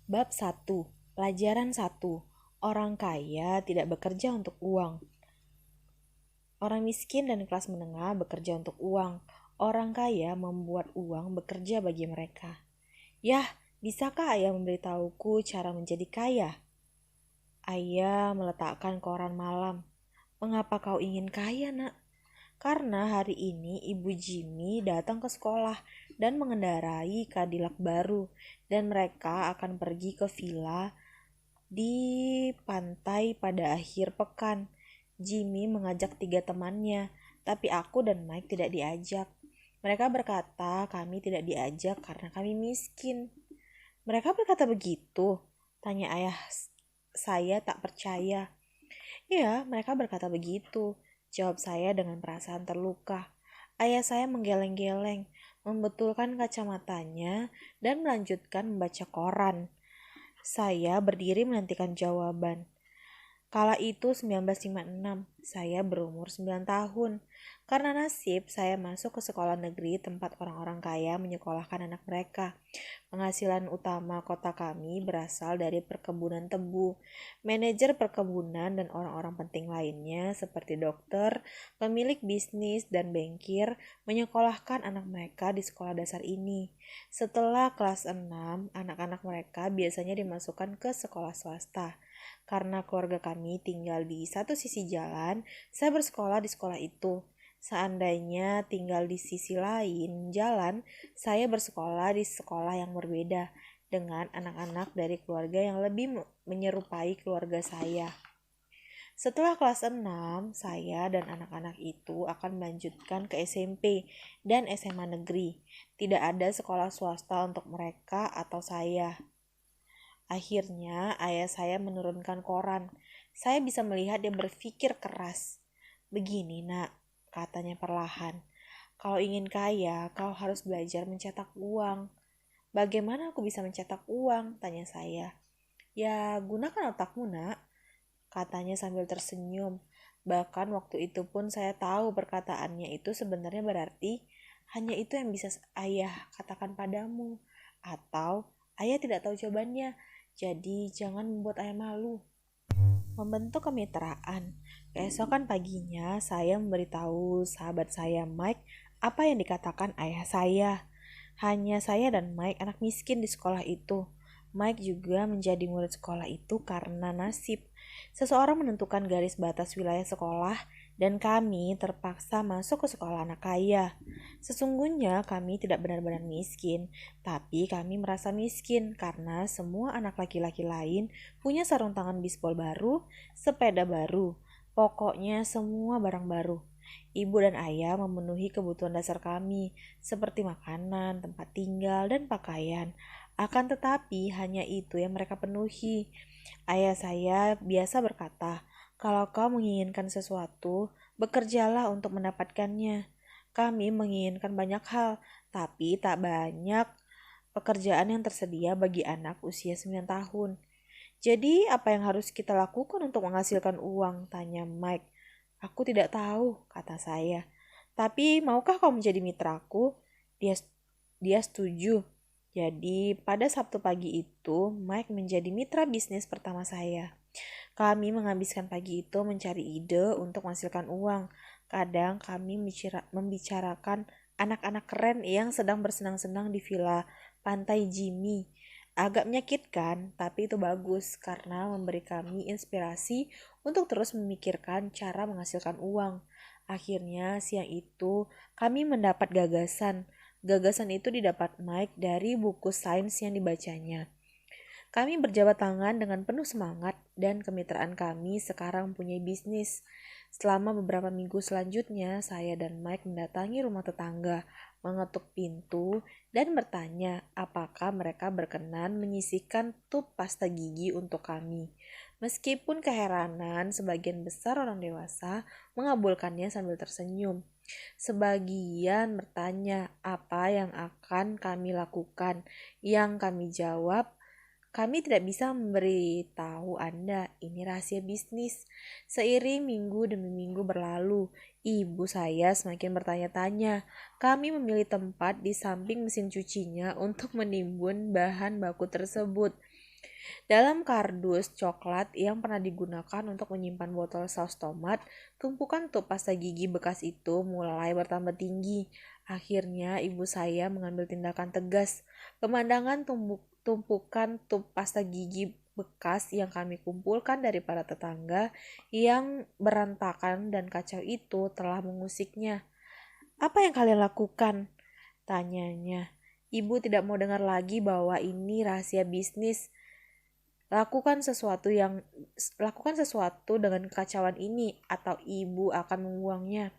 Bab 1. Pelajaran 1. Orang kaya tidak bekerja untuk uang. Orang miskin dan kelas menengah bekerja untuk uang. Orang kaya membuat uang bekerja bagi mereka. Yah, bisakah ayah memberitahuku cara menjadi kaya? Ayah meletakkan koran malam. Mengapa kau ingin kaya, nak? Karena hari ini Ibu Jimmy datang ke sekolah dan mengendarai Cadillac baru, dan mereka akan pergi ke villa di pantai pada akhir pekan. Jimmy mengajak 3 temannya, tapi aku dan Mike tidak diajak. Mereka berkata kami tidak diajak karena kami miskin. Mereka berkata begitu? Tanya ayah saya tak percaya. Iya, mereka berkata begitu. Jawab saya dengan perasaan terluka. Ayah saya menggeleng-geleng, membetulkan kacamatanya, dan melanjutkan membaca koran. Saya berdiri menantikan jawaban. Kala itu 1956, saya berumur 9 tahun. Karena nasib, saya masuk ke sekolah negeri tempat orang-orang kaya menyekolahkan anak mereka. Penghasilan utama kota kami berasal dari perkebunan tebu. Manajer perkebunan dan orang-orang penting lainnya seperti dokter, pemilik bisnis, dan bankir menyekolahkan anak mereka di sekolah dasar ini. Setelah kelas 6, anak-anak mereka biasanya dimasukkan ke sekolah swasta. Karena keluarga kami tinggal di satu sisi jalan, saya bersekolah di sekolah itu. Seandainya tinggal di sisi lain jalan, saya bersekolah di sekolah yang berbeda dengan anak-anak dari keluarga yang lebih menyerupai keluarga saya. Setelah kelas 6, saya dan anak-anak itu akan melanjutkan ke SMP dan SMA negeri. Tidak ada sekolah swasta untuk mereka atau saya. Akhirnya, ayah saya menurunkan koran. Saya bisa melihat dia berpikir keras. Begini, nak, katanya perlahan. Kalau ingin kaya, kau harus belajar mencetak uang. Bagaimana aku bisa mencetak uang? Tanya saya. Ya, gunakan otakmu, nak, katanya sambil tersenyum. Bahkan waktu itu pun saya tahu perkataannya itu sebenarnya berarti hanya itu yang bisa ayah katakan padamu. Atau ayah tidak tahu jawabannya. Jadi jangan membuat ayah malu. Membentuk kemitraan. Keesokan paginya saya memberitahu sahabat saya Mike apa yang dikatakan ayah saya. Hanya saya dan Mike anak miskin di sekolah itu. Mike juga menjadi murid sekolah itu karena nasib. Seseorang menentukan garis batas wilayah sekolah dan kami terpaksa masuk ke sekolah anak kaya. Sesungguhnya kami tidak benar-benar miskin, tapi kami merasa miskin karena semua anak laki-laki lain punya sarung tangan bisbol baru, sepeda baru, pokoknya semua barang baru. Ibu dan ayah memenuhi kebutuhan dasar kami, seperti makanan, tempat tinggal, dan pakaian. Akan tetapi hanya itu yang mereka penuhi. Ayah saya biasa berkata, kalau kau menginginkan sesuatu, bekerjalah untuk mendapatkannya. Kami menginginkan banyak hal, tapi tak banyak pekerjaan yang tersedia bagi anak usia 9 tahun. Jadi, apa yang harus kita lakukan untuk menghasilkan uang? Tanya Mike. Aku tidak tahu, kata saya. Tapi, maukah kau menjadi mitraku? Dia dia setuju. Jadi, pada Sabtu pagi itu, Mike menjadi mitra bisnis pertama saya. Kami menghabiskan pagi itu mencari ide untuk menghasilkan uang. Kadang kami membicarakan anak-anak keren yang sedang bersenang-senang di villa pantai Jimmy. Agak menyakitkan, tapi itu bagus karena memberi kami inspirasi untuk terus memikirkan cara menghasilkan uang. Akhirnya siang itu kami mendapat gagasan. Gagasan itu didapat Mike dari buku sains yang dibacanya. Kami berjabat tangan dengan penuh semangat dan kemitraan kami sekarang punya bisnis. Selama beberapa minggu selanjutnya, saya dan Mike mendatangi rumah tetangga, mengetuk pintu, dan bertanya apakah mereka berkenan menyisihkan tub pasta gigi untuk kami. Meskipun keheranan, sebagian besar orang dewasa mengabulkannya sambil tersenyum. Sebagian bertanya apa yang akan kami lakukan. Yang kami jawab, kami tidak bisa memberitahu Anda, ini rahasia bisnis. Seiring minggu demi minggu berlalu, ibu saya semakin bertanya-tanya. Kami memilih tempat di samping mesin cucinya untuk menimbun bahan baku tersebut. Dalam kardus coklat yang pernah digunakan untuk menyimpan botol saus tomat, tumpukan tup pasta gigi bekas itu mulai bertambah tinggi. Akhirnya ibu saya mengambil tindakan tegas. Pemandangan tumpukan tup pasta gigi bekas yang kami kumpulkan dari para tetangga yang berantakan dan kacau itu telah mengusiknya. "Apa yang kalian lakukan?" tanyanya. Ibu tidak mau dengar lagi bahwa ini rahasia bisnis. Lakukan sesuatu dengan kekacauan ini atau ibu akan membuangnya.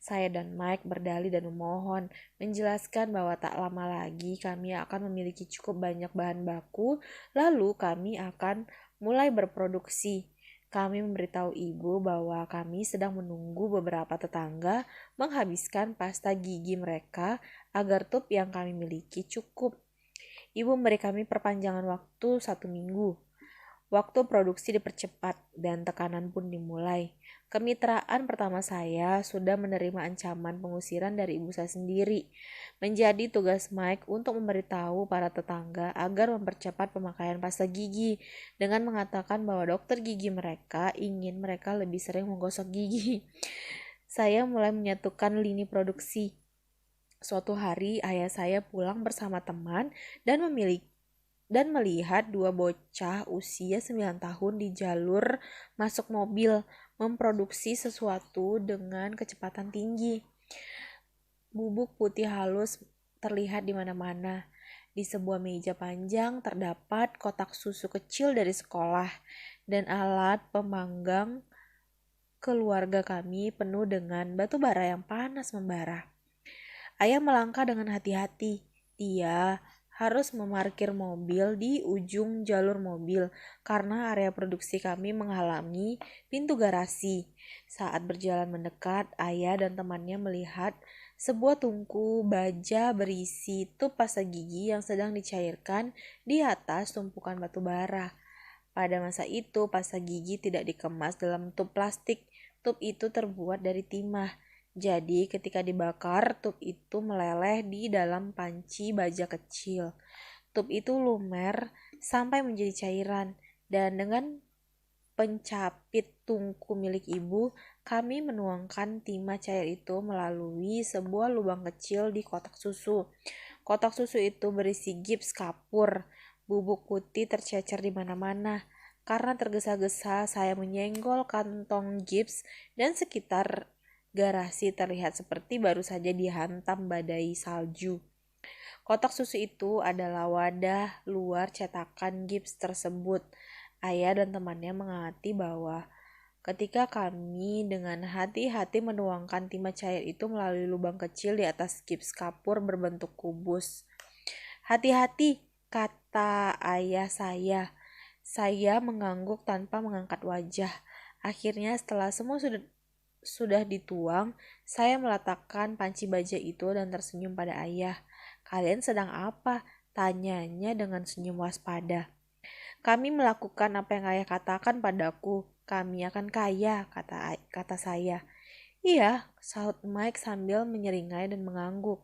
Saya dan Mike berdalih dan memohon, menjelaskan bahwa tak lama lagi kami akan memiliki cukup banyak bahan baku, lalu kami akan mulai berproduksi. Kami memberitahu ibu bahwa kami sedang menunggu beberapa tetangga menghabiskan pasta gigi mereka agar tup yang kami miliki cukup. Ibu memberi kami perpanjangan waktu 1 minggu. Waktu produksi dipercepat dan tekanan pun dimulai. Kemitraan pertama saya sudah menerima ancaman pengusiran dari ibu saya sendiri. Menjadi tugas Mike untuk memberitahu para tetangga agar mempercepat pemakaian pasta gigi dengan mengatakan bahwa dokter gigi mereka ingin mereka lebih sering menggosok gigi. Saya mulai menyatukan lini produksi. Suatu hari ayah saya pulang bersama teman dan melihat dua bocah usia 9 tahun di jalur masuk mobil memproduksi sesuatu dengan kecepatan tinggi. Bubuk putih halus terlihat di mana-mana. Di sebuah meja panjang terdapat kotak susu kecil dari sekolah dan alat pemanggang keluarga kami penuh dengan batu bara yang panas membara. Ayah melangkah dengan hati-hati. Dia harus memarkir mobil di ujung jalur mobil karena area produksi kami menghalangi pintu garasi. Saat berjalan mendekat, ayah dan temannya melihat sebuah tungku baja berisi tup pasta gigi yang sedang dicairkan di atas tumpukan batu bara. Pada masa itu, pasta gigi tidak dikemas dalam tup plastik. Tup itu terbuat dari timah. Jadi ketika dibakar, tup itu meleleh di dalam panci baja kecil. Tup itu lumer sampai menjadi cairan. Dan dengan pencapit tungku milik ibu, kami menuangkan timah cair itu melalui sebuah lubang kecil di kotak susu. Kotak susu itu berisi gips kapur. Bubuk putih tercecer di mana-mana. Karena tergesa-gesa, saya menyenggol kantong gips dan sekitar garasi terlihat seperti baru saja dihantam badai salju. Kotak susu itu adalah wadah luar cetakan gips tersebut. Ayah dan temannya mengamati bahwa ketika kami dengan hati-hati menuangkan timah cair itu melalui lubang kecil di atas gips kapur berbentuk kubus. "Hati-hati," kata ayah saya. Saya mengangguk tanpa mengangkat wajah. Akhirnya setelah semua sudah dituang, saya meletakkan panci baja itu dan tersenyum pada ayah. "Kalian sedang apa?" tanyanya dengan senyum waspada. "Kami melakukan apa yang ayah katakan padaku. Kami akan kaya," kata saya. "Iya," sahut Mike sambil menyeringai dan mengangguk.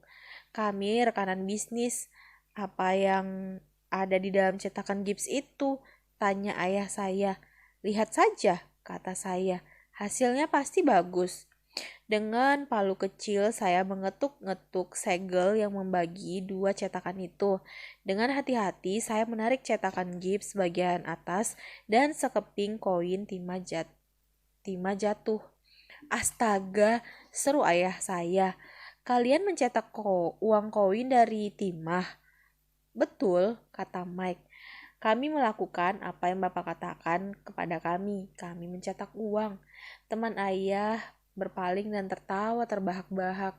"Kami rekanan bisnis." "Apa yang ada di dalam cetakan gips itu?" tanya ayah saya. "Lihat saja," kata saya. "Hasilnya pasti bagus." Dengan palu kecil saya mengetuk-ngetuk segel yang membagi dua cetakan itu. Dengan hati-hati saya menarik cetakan gips bagian atas dan sekeping koin timah jatuh. "Astaga," seru ayah saya. "Kalian mencetak uang koin dari timah?" "Betul," kata Mike. "Kami melakukan apa yang Bapak katakan kepada kami. Kami mencetak uang." Teman ayah berpaling dan tertawa terbahak-bahak.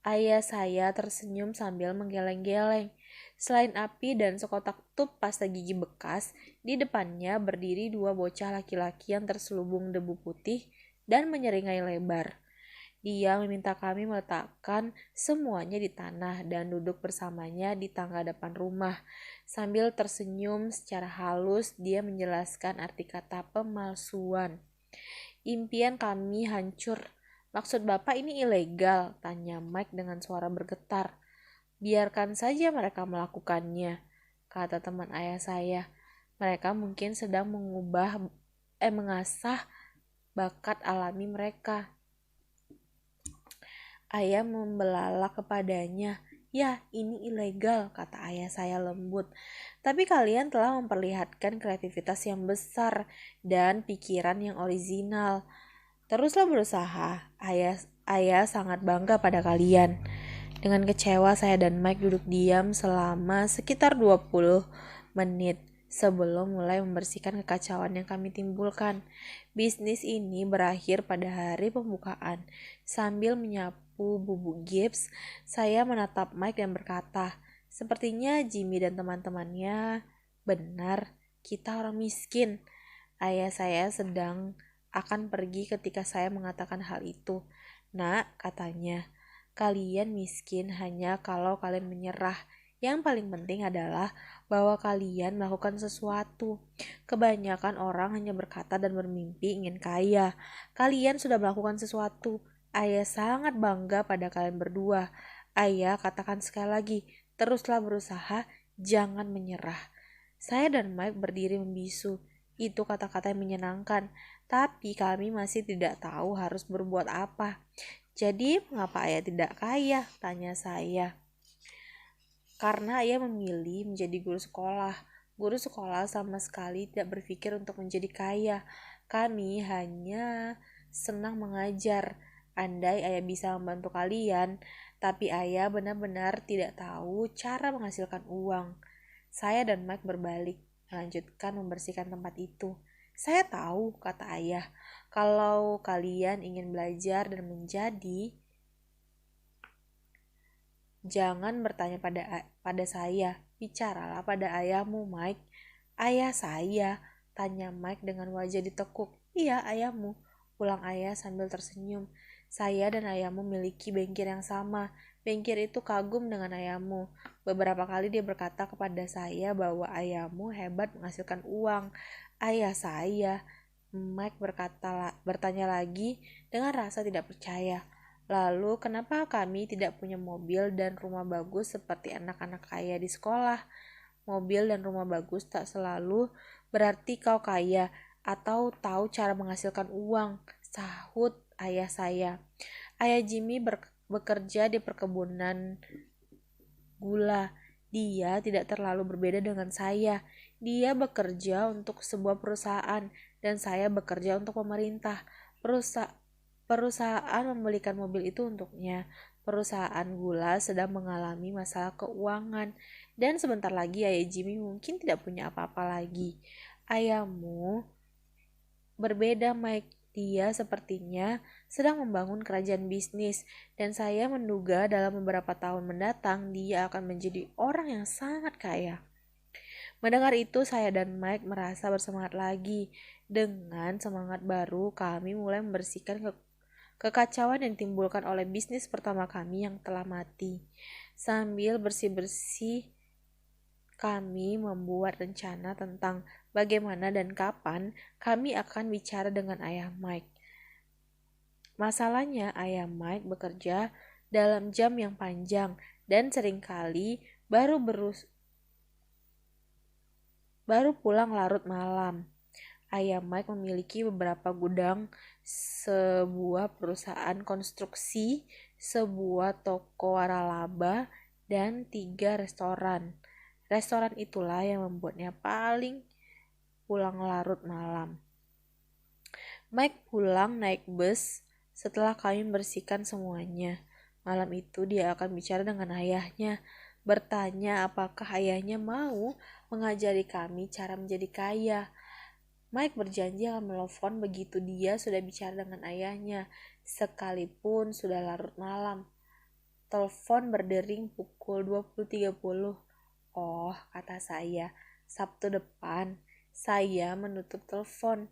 Ayah saya tersenyum sambil menggeleng-geleng. Selain api dan sekotak tup pasta gigi bekas, di depannya berdiri dua bocah laki-laki yang terselubung debu putih dan menyeringai lebar. Dia meminta kami meletakkan semuanya di tanah dan duduk bersamanya di tangga depan rumah. Sambil tersenyum secara halus, dia menjelaskan arti kata pemalsuan. "Impian kami hancur." "Maksud Bapak ini ilegal?" tanya Mike dengan suara bergetar. "Biarkan saja mereka melakukannya," kata teman ayah saya. Mereka mungkin sedang mengasah bakat alami mereka. Ayah membelalak kepadanya. Ya, ini ilegal, kata ayah saya lembut. Tapi kalian telah memperlihatkan kreativitas yang besar dan pikiran yang orisinal. Teruslah berusaha. Ayah sangat bangga pada kalian. Dengan kecewa saya dan Mike duduk diam selama sekitar 20 menit sebelum mulai membersihkan kekacauan yang kami timbulkan. Bisnis ini berakhir pada hari pembukaan. Sambil menyapu bubuk gips, saya menatap Mike dan berkata, sepertinya Jimmy dan teman-temannya benar, kita orang miskin. Ayah saya sedang akan pergi ketika saya mengatakan hal itu. Nak, katanya, kalian miskin hanya kalau kalian menyerah. Yang paling penting adalah bahwa kalian melakukan sesuatu. Kebanyakan orang hanya berkata dan bermimpi ingin kaya. Kalian sudah melakukan sesuatu. Ayah sangat bangga pada kalian berdua. Ayah katakan sekali lagi, teruslah berusaha, jangan menyerah. Saya dan Mike berdiri membisu. Itu kata-kata yang menyenangkan, tapi kami masih tidak tahu harus berbuat apa. Jadi, mengapa ayah tidak kaya? Tanya saya. Karena ayah memilih menjadi guru sekolah. Guru sekolah sama sekali tidak berpikir untuk menjadi kaya. Kami hanya senang mengajar. Andai ayah bisa membantu kalian, tapi ayah benar-benar tidak tahu cara menghasilkan uang. Saya dan Mike berbalik, melanjutkan membersihkan tempat itu. Saya tahu, kata ayah, kalau kalian ingin belajar dan menjadi, jangan bertanya pada saya, bicaralah pada ayahmu, Mike. Ayah saya, tanya Mike dengan wajah ditekuk. Iya, ayahmu, ulang ayah sambil tersenyum. Saya dan ayahmu memiliki bengkel yang sama. Bengkel itu kagum dengan ayahmu. Beberapa kali dia berkata kepada saya bahwa ayahmu hebat menghasilkan uang. Ayah saya, Mike bertanya lagi dengan rasa tidak percaya. Lalu, kenapa kami tidak punya mobil dan rumah bagus seperti anak-anak kaya di sekolah? Mobil dan rumah bagus tak selalu berarti kau kaya atau tahu cara menghasilkan uang, sahut ayah saya. Ayah Jimmy bekerja di perkebunan gula. Dia tidak terlalu berbeda dengan saya. Dia bekerja untuk sebuah perusahaan dan saya bekerja untuk pemerintah. Perusahaan membelikan mobil itu untuknya. Perusahaan gula sedang mengalami masalah keuangan dan sebentar lagi ayah Jimmy mungkin tidak punya apa-apa lagi. Ayahmu berbeda, Mike. Dia sepertinya sedang membangun kerajaan bisnis dan saya menduga dalam beberapa tahun mendatang dia akan menjadi orang yang sangat kaya. Mendengar itu saya dan Mike merasa bersemangat lagi. Dengan semangat baru kami mulai membersihkan kekacauan yang ditimbulkan oleh bisnis pertama kami yang telah mati. Sambil bersih-bersih kami membuat rencana tentang bagaimana dan kapan kami akan bicara dengan ayah Mike. Masalahnya ayah Mike bekerja dalam jam yang panjang dan seringkali baru pulang larut malam. Ayah Mike memiliki beberapa gudang, sebuah perusahaan konstruksi, sebuah toko waralaba, dan 3 restoran. Restoran itulah yang membuatnya paling pulang larut malam. Mike pulang naik bus setelah kami membersihkan semuanya. Malam itu dia akan bicara dengan ayahnya, bertanya apakah ayahnya mau mengajari kami cara menjadi kaya. Mike berjanji akan menelpon begitu dia sudah bicara dengan ayahnya, sekalipun sudah larut malam. Telepon berdering pukul 20.30. Oh, kata saya, Sabtu depan. Saya menutup telepon.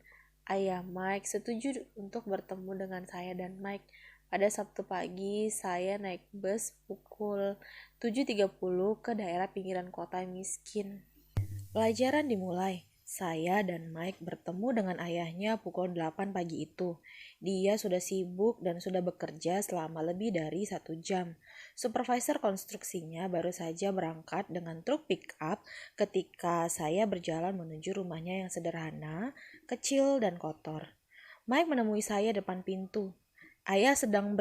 Ayah Mike setuju untuk bertemu dengan saya dan Mike. Pada Sabtu pagi, saya naik bus pukul 7.30 ke daerah pinggiran kota miskin. Pelajaran dimulai. Saya dan Mike bertemu dengan ayahnya pukul 8 pagi itu. Dia sudah sibuk dan sudah bekerja selama lebih dari 1 jam. Supervisor konstruksinya baru saja berangkat dengan truk pick-up ketika saya berjalan menuju rumahnya yang sederhana, kecil, dan kotor. Mike menemui saya depan pintu. Ayah sedang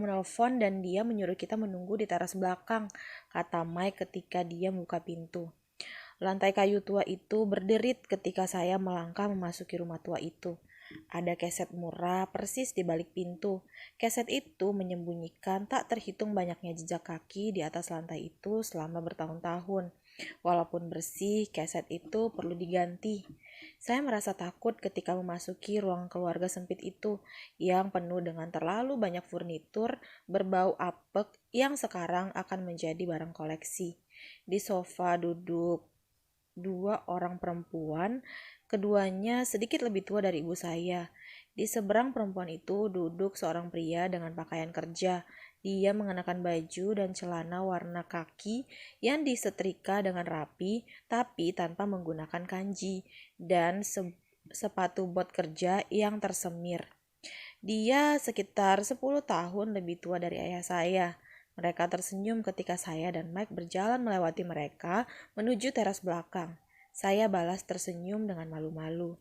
menelpon dan dia menyuruh kita menunggu di teras belakang, kata Mike ketika dia buka pintu. Lantai kayu tua itu berderit ketika saya melangkah memasuki rumah tua itu. Ada keset murah persis di balik pintu. Keset itu menyembunyikan tak terhitung banyaknya jejak kaki di atas lantai itu selama bertahun-tahun. Walaupun bersih, keset itu perlu diganti. Saya merasa takut ketika memasuki ruang keluarga sempit itu yang penuh dengan terlalu banyak furnitur berbau apek yang sekarang akan menjadi barang koleksi. Di sofa duduk 2 orang perempuan, keduanya sedikit lebih tua dari ibu saya. Di seberang perempuan itu duduk seorang pria dengan pakaian kerja. Dia mengenakan baju dan celana warna kaki yang disetrika dengan rapi, tapi tanpa menggunakan kanji, dan sepatu bot kerja yang tersemir. Dia sekitar 10 tahun lebih tua dari ayah saya. Mereka tersenyum ketika saya dan Mike berjalan melewati mereka menuju teras belakang. Saya balas tersenyum dengan malu-malu.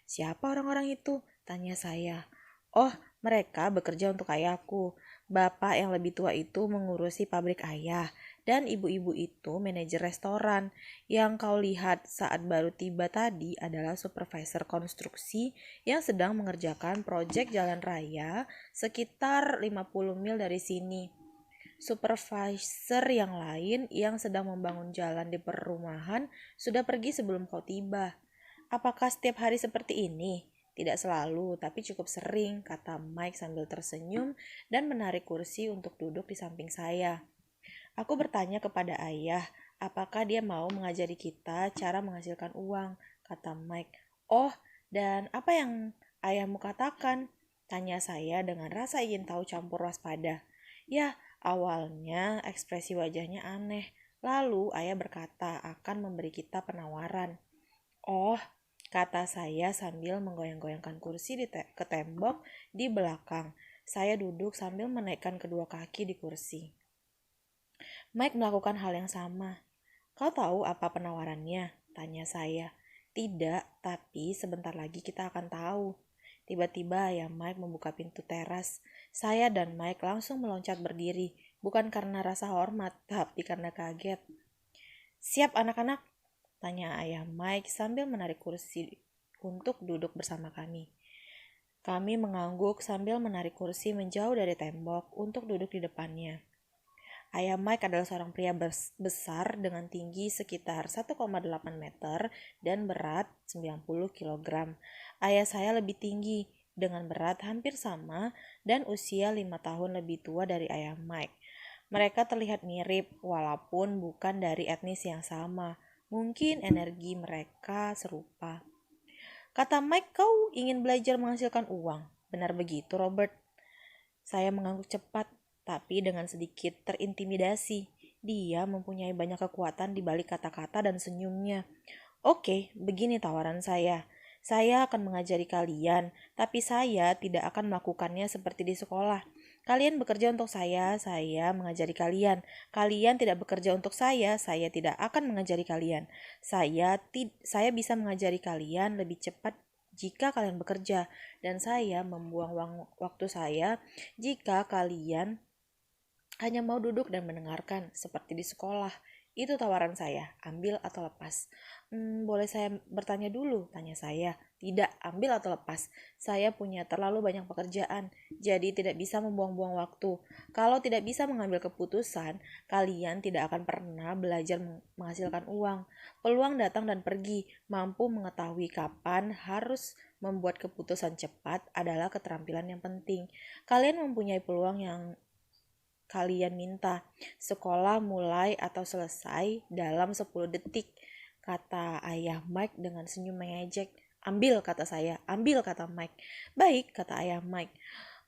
"Siapa orang-orang itu?" tanya saya. "Oh, mereka bekerja untuk ayahku. Bapak yang lebih tua itu mengurusi pabrik ayah, dan ibu-ibu itu manajer restoran. Yang kau lihat saat baru tiba tadi adalah supervisor konstruksi yang sedang mengerjakan proyek jalan raya sekitar 50 mil dari sini. Supervisor yang lain yang sedang membangun jalan di perumahan sudah pergi sebelum kau tiba." "Apakah setiap hari seperti ini?" "Tidak selalu, tapi cukup sering," kata Mike sambil tersenyum dan menarik kursi untuk duduk di samping saya. Aku bertanya kepada ayah, apakah dia mau mengajari kita cara menghasilkan uang, kata Mike. "Oh, dan apa yang ayahmu katakan?" tanya saya dengan rasa ingin tahu campur waspada. Ya, awalnya ekspresi wajahnya aneh. Lalu ayah berkata akan memberi kita penawaran. "Oh," kata saya sambil menggoyang-goyangkan kursi ke tembok di belakang. Saya duduk sambil menaikkan kedua kaki di kursi. Mike melakukan hal yang sama. "Kau tahu apa penawarannya?" tanya saya. "Tidak, tapi sebentar lagi kita akan tahu." Tiba-tiba ayah Mike membuka pintu teras. Saya dan Mike langsung meloncat berdiri, bukan karena rasa hormat, tapi karena kaget. "Siap anak-anak?" tanya ayah Mike sambil menarik kursi untuk duduk bersama kami. Kami mengangguk sambil menarik kursi menjauh dari tembok untuk duduk di depannya. Ayah Mike adalah seorang pria besar dengan tinggi sekitar 1,8 meter dan berat 90 kilogram. Ayah saya lebih tinggi dengan berat hampir sama dan usia 5 tahun lebih tua dari ayah Mike. Mereka terlihat mirip walaupun bukan dari etnis yang sama. Mungkin energi mereka serupa. Kata Mike, "Kau ingin belajar menghasilkan uang. Benar begitu, Robert?" Saya mengangguk cepat, tapi dengan sedikit terintimidasi. Dia mempunyai banyak kekuatan di balik kata-kata dan senyumnya. "Oke, begini tawaran saya. Saya akan mengajari kalian, tapi saya tidak akan melakukannya seperti di sekolah. Kalian bekerja untuk saya mengajari kalian. Kalian tidak bekerja untuk saya tidak akan mengajari kalian. Saya bisa mengajari kalian lebih cepat jika kalian bekerja, dan saya membuang waktu saya jika kalian hanya mau duduk dan mendengarkan seperti di sekolah." Itu tawaran saya, ambil atau lepas. Boleh saya bertanya dulu?" tanya saya. "Tidak, ambil atau lepas. Saya punya terlalu banyak pekerjaan, jadi tidak bisa membuang-buang waktu. Kalau tidak bisa mengambil keputusan, kalian tidak akan pernah belajar menghasilkan uang. Peluang datang dan pergi. Mampu mengetahui kapan harus membuat keputusan cepat adalah keterampilan yang penting. Kalian mempunyai peluang yang kalian minta. Sekolah mulai atau selesai dalam 10 detik, kata ayah Mike dengan senyum mengejek. "Ambil," kata saya. "Ambil," kata Mike. "Baik," kata ayah Mike.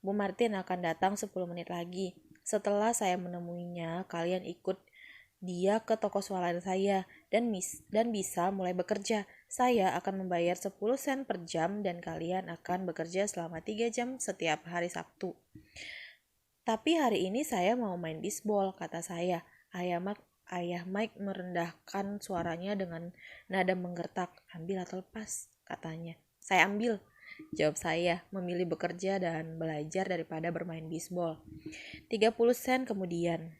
"Bu Martin akan datang 10 menit lagi. Setelah saya menemuinya, kalian ikut dia ke toko swalayan saya. dan bisa mulai bekerja. Saya akan membayar 10 sen per jam dan kalian akan bekerja selama 3 jam setiap hari Sabtu. Tapi hari ini saya mau main bisbol, kata saya. Ayah Mike merendahkan suaranya dengan nada menggertak. Ambil atau lepas, katanya. Saya ambil, jawab saya, memilih bekerja dan belajar daripada bermain bisbol. 30 sen kemudian.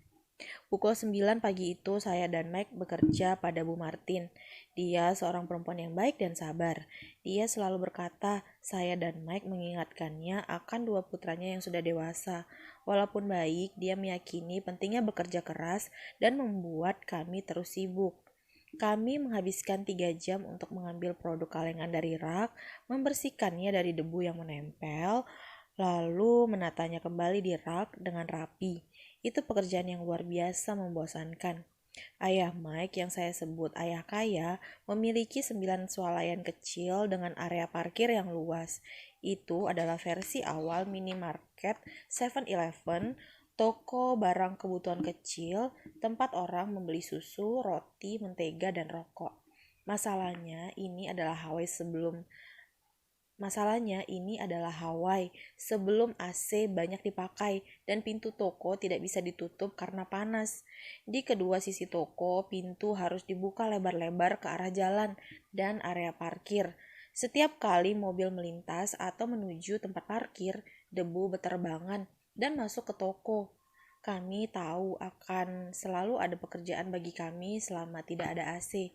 Pukul 9 pagi itu saya dan Mike bekerja pada Bu Martin. Dia seorang perempuan yang baik dan sabar. Dia selalu berkata, saya dan Mike mengingatkannya akan dua putranya yang sudah dewasa. Walaupun baik, dia meyakini pentingnya bekerja keras dan membuat kami terus sibuk. Kami menghabiskan 3 jam untuk mengambil produk kalengan dari rak, membersihkannya dari debu yang menempel, lalu menatanya kembali di rak dengan rapi. Itu pekerjaan yang luar biasa membosankan. Ayah Mike yang saya sebut ayah kaya memiliki 9 swalayan kecil dengan area parkir yang luas. Itu adalah versi awal minimarket 7-Eleven, toko barang kebutuhan kecil, tempat orang membeli susu, roti, mentega, dan rokok. Masalahnya ini adalah Hawaii sebelum AC banyak dipakai dan pintu toko tidak bisa ditutup karena panas. Di kedua sisi toko, pintu harus dibuka lebar-lebar ke arah jalan dan area parkir. Setiap kali mobil melintas atau menuju tempat parkir, debu berterbangan dan masuk ke toko. Kami tahu akan selalu ada pekerjaan bagi kami selama tidak ada AC.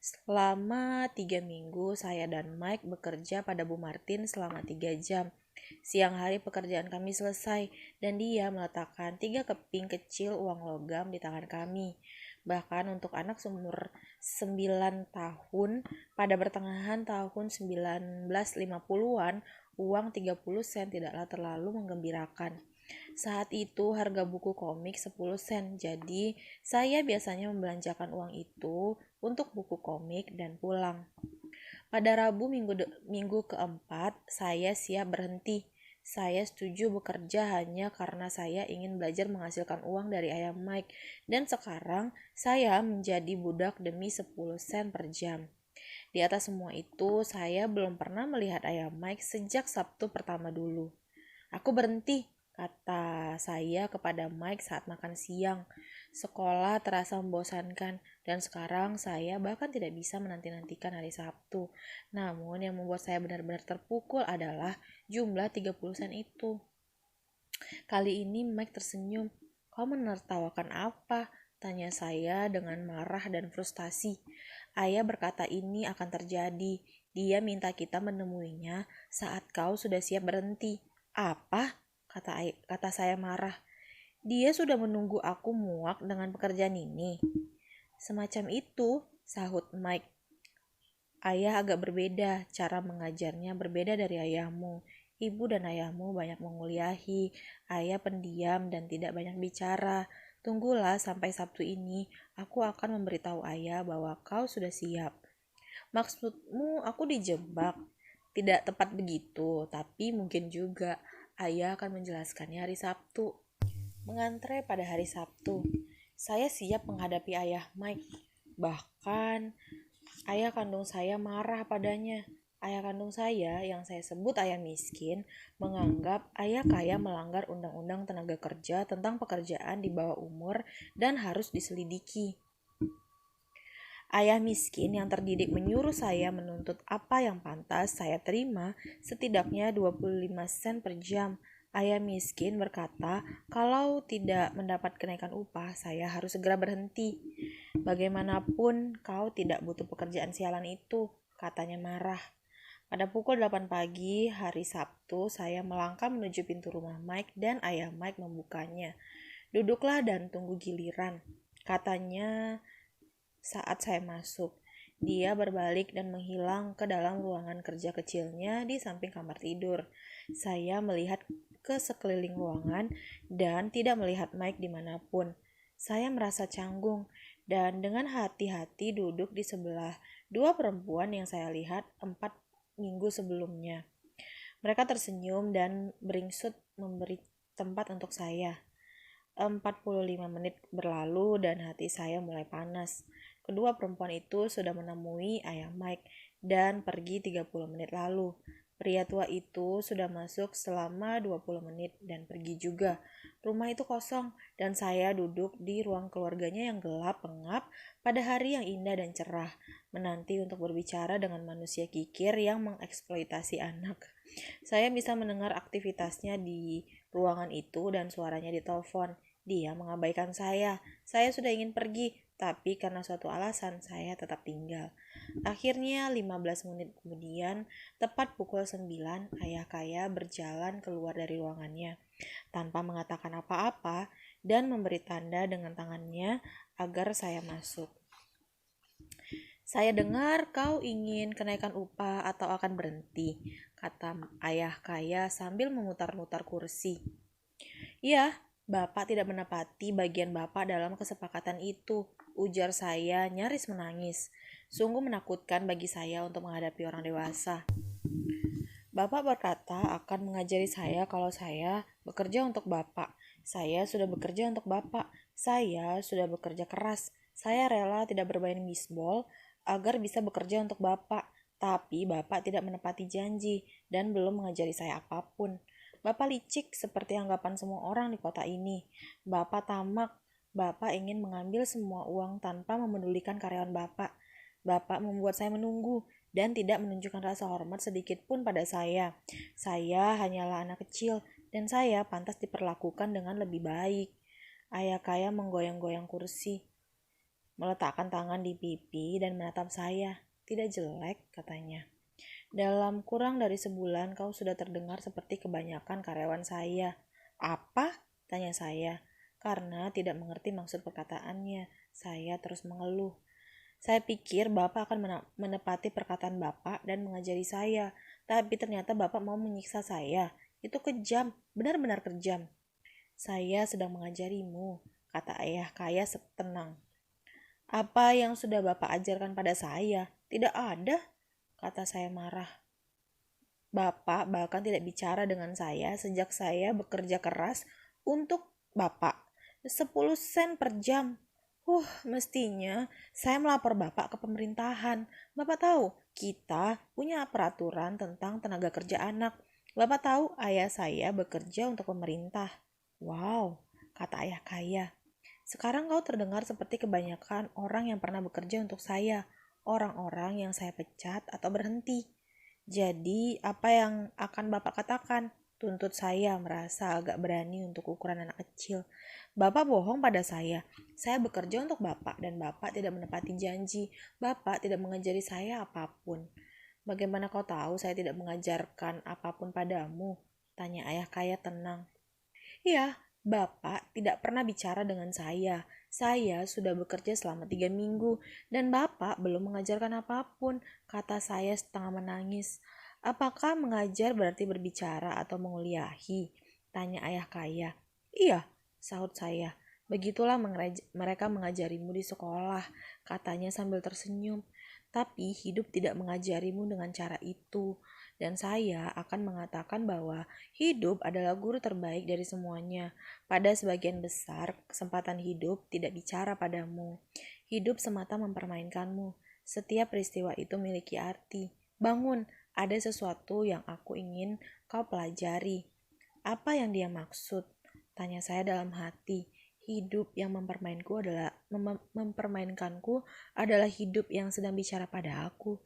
Selama 3 minggu, saya dan Mike bekerja pada Bu Martin selama 3 jam. Siang hari pekerjaan kami selesai, dan dia meletakkan 3 keping kecil uang logam di tangan kami. Bahkan untuk anak seumur 9 tahun, pada pertengahan tahun 1950-an, uang 30 sen tidaklah terlalu menggembirakan. Saat itu harga buku komik 10 sen, jadi saya biasanya membelanjakan uang itu untuk buku komik dan pulang. Pada Rabu minggu keempat, saya siap berhenti. Saya setuju bekerja hanya karena saya ingin belajar menghasilkan uang dari ayah Mike, dan sekarang saya menjadi budak demi 10 sen per jam. Di atas semua itu, saya belum pernah melihat ayah Mike sejak Sabtu pertama dulu. Aku berhenti, kata saya kepada Mike saat makan siang. Sekolah terasa membosankan dan sekarang saya bahkan tidak bisa menanti-nantikan hari Sabtu. Namun yang membuat saya benar-benar terpukul adalah jumlah 30 sen itu. Kali ini Mike tersenyum. Kau menertawakan apa? Tanya saya dengan marah dan frustasi. Ayah berkata ini akan terjadi. Dia minta kita menemuinya saat kau sudah siap berhenti. Apa? Kata saya marah. Dia sudah menunggu aku muak dengan pekerjaan ini. Semacam itu, sahut Mike. Ayah agak berbeda, cara mengajarnya berbeda dari ayahmu. Ibu dan ayahmu banyak menguliahi, ayah pendiam dan tidak banyak bicara. Tunggulah sampai Sabtu ini, aku akan memberitahu ayah bahwa kau sudah siap. Maksudmu aku dijebak? Tidak tepat begitu, tapi mungkin juga. Ayah akan menjelaskannya hari Sabtu. Mengantre pada hari Sabtu, saya siap menghadapi ayah Mike. Bahkan, ayah kandung saya marah padanya. Ayah kandung saya, yang saya sebut ayah miskin, menganggap ayah kaya melanggar undang-undang tenaga kerja tentang pekerjaan di bawah umur dan harus diselidiki. Ayah miskin yang terdidik menyuruh saya menuntut apa yang pantas saya terima setidaknya 25 sen per jam. Ayah miskin berkata, kalau tidak mendapat kenaikan upah, saya harus segera berhenti. Bagaimanapun, kau tidak butuh pekerjaan sialan itu, katanya marah. Pada pukul 8 pagi, hari Sabtu, saya melangkah menuju pintu rumah Mike dan ayah Mike membukanya. Duduklah dan tunggu giliran, katanya saat saya masuk. Dia berbalik dan menghilang ke dalam ruangan kerja kecilnya di samping kamar tidur. Saya melihat ke sekeliling ruangan dan tidak melihat Mike dimanapun. Saya merasa canggung dan dengan hati-hati duduk di sebelah dua perempuan yang saya lihat 4 minggu sebelumnya. Mereka tersenyum dan beringsut memberi tempat untuk saya. 45 menit berlalu dan hati saya mulai panas. Kedua perempuan itu sudah menemui ayah Mike dan pergi 30 menit lalu. Pria tua itu sudah masuk selama 20 menit dan pergi juga. Rumah itu kosong dan saya duduk di ruang keluarganya yang gelap pengap pada hari yang indah dan cerah, menanti untuk berbicara dengan manusia kikir yang mengeksploitasi anak. Saya bisa mendengar aktivitasnya di ruangan itu dan suaranya di telepon. Dia mengabaikan saya. Saya sudah ingin pergi, tapi karena suatu alasan saya tetap tinggal. Akhirnya 15 menit kemudian, tepat pukul 9, ayah kaya berjalan keluar dari ruangannya tanpa mengatakan apa-apa dan memberi tanda dengan tangannya agar saya masuk. Saya dengar kau ingin kenaikan upah atau akan berhenti, kata ayah kaya sambil memutar-mutar kursi. Ya, Bapak tidak menepati bagian Bapak dalam kesepakatan itu, ujar saya nyaris menangis. Sungguh menakutkan bagi saya untuk menghadapi orang dewasa. Bapak berkata akan mengajari saya kalau saya bekerja untuk Bapak. Saya sudah bekerja untuk Bapak. Saya sudah bekerja keras. Saya rela tidak bermain bisbol agar bisa bekerja untuk Bapak. Tapi Bapak tidak menepati janji dan belum mengajari saya apapun. Bapak licik seperti anggapan semua orang di kota ini. Bapak tamak. Bapak ingin mengambil semua uang tanpa memedulikan karyawan Bapak. Bapak membuat saya menunggu dan tidak menunjukkan rasa hormat sedikit pun pada saya. Saya hanyalah anak kecil dan saya pantas diperlakukan dengan lebih baik. Ayah kaya menggoyang-goyang kursi, meletakkan tangan di pipi dan menatap saya. Tidak jelek, katanya. Dalam kurang dari sebulan kau sudah terdengar seperti kebanyakan karyawan saya. Apa? Tanya saya. Karena tidak mengerti maksud perkataannya, saya terus mengeluh. Saya pikir Bapak akan menepati perkataan Bapak dan mengajari saya, tapi ternyata Bapak mau menyiksa saya. Itu kejam, benar-benar kejam. Saya sedang mengajarimu, kata ayah kaya tenang. Apa yang sudah Bapak ajarkan pada saya? Tidak ada, kata saya marah. Bapak bahkan tidak bicara dengan saya sejak saya bekerja keras untuk Bapak. 10 sen per jam. Mestinya saya melapor Bapak ke pemerintahan. Bapak tahu, kita punya peraturan tentang tenaga kerja anak. Bapak tahu, ayah saya bekerja untuk pemerintah. Wow, kata ayah kaya. Sekarang kau terdengar seperti kebanyakan orang yang pernah bekerja untuk saya. Orang-orang yang saya pecat atau berhenti. Jadi, apa yang akan Bapak katakan? Tuntut saya merasa agak berani untuk ukuran anak kecil. Bapak bohong pada saya. Saya bekerja untuk Bapak dan Bapak tidak menepati janji. Bapak tidak mengajari saya apapun. Bagaimana kau tahu saya tidak mengajarkan apapun padamu? Tanya ayah kaya tenang. Iya, Bapak tidak pernah bicara dengan saya. Saya sudah bekerja selama 3 minggu dan Bapak belum mengajarkan apapun, kata saya setengah menangis. Apakah mengajar berarti berbicara atau menguliahi? Tanya ayah kaya. Iya, sahut saya. Begitulah mereka mengajarimu di sekolah, katanya sambil tersenyum. Tapi hidup tidak mengajarimu dengan cara itu. Dan saya akan mengatakan bahwa hidup adalah guru terbaik dari semuanya. Pada sebagian besar, kesempatan hidup tidak bicara padamu. Hidup semata mempermainkanmu. Setiap peristiwa itu memiliki arti. Bangun, ada sesuatu yang aku ingin kau pelajari. Apa yang dia maksud? Tanya saya dalam hati. Hidup yang mempermainkanku adalah hidup yang sedang bicara pada aku.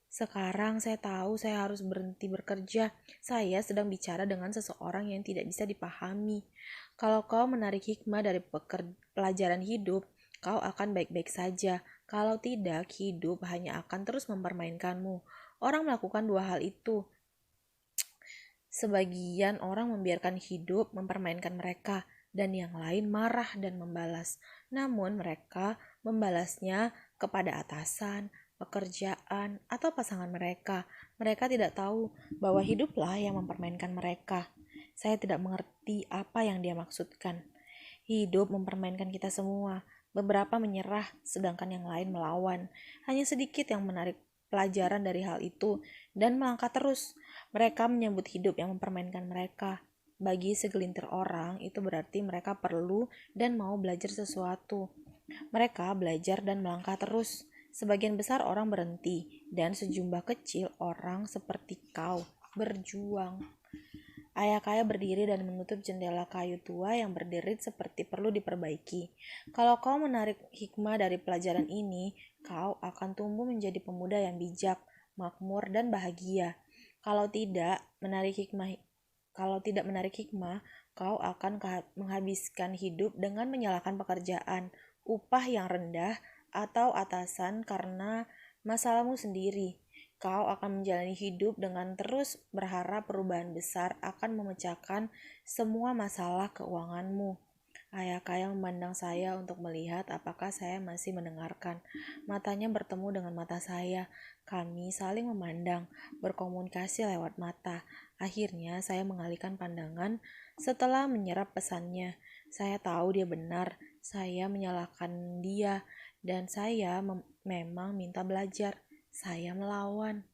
Sekarang saya tahu saya harus berhenti bekerja. Saya sedang bicara dengan seseorang yang tidak bisa dipahami. Kalau kau menarik hikmah dari pelajaran hidup, kau akan baik-baik saja. Kalau tidak, hidup hanya akan terus mempermainkanmu. Orang melakukan dua hal itu. Sebagian orang membiarkan hidup mempermainkan mereka, dan yang lain marah dan membalas. Namun mereka membalasnya kepada atasan, pekerjaan, atau pasangan mereka. Mereka tidak tahu bahwa hiduplah yang mempermainkan mereka. Saya tidak mengerti apa yang dia maksudkan. Hidup mempermainkan kita semua. Beberapa menyerah, sedangkan yang lain melawan. Hanya sedikit yang menarik pelajaran dari hal itu dan melangkah terus. Mereka menyambut hidup yang mempermainkan mereka. Bagi segelintir orang, itu berarti mereka perlu dan mau belajar sesuatu. Mereka belajar dan melangkah terus. Sebagian besar orang berhenti, dan sejumlah kecil orang seperti kau berjuang. Ayah kaya berdiri dan menutup jendela kayu tua yang berderit seperti perlu diperbaiki. Kalau kau menarik hikmah dari pelajaran ini, kau akan tumbuh menjadi pemuda yang bijak, makmur, dan bahagia. Kalau tidak menarik hikmah, kau akan menghabiskan hidup dengan menyalahkan pekerjaan, upah yang rendah, atau atasan karena masalahmu sendiri. Kau akan menjalani hidup dengan terus berharap perubahan besar akan memecahkan semua masalah keuanganmu. Ayah kaya memandang saya untuk melihat apakah saya masih mendengarkan. Matanya bertemu dengan mata saya. Kami saling memandang, berkomunikasi lewat mata. Akhirnya saya mengalihkan pandangan setelah menyerap pesannya. Saya tahu dia benar, saya menyalahkan dia, dan saya memang minta belajar. Saya melawan.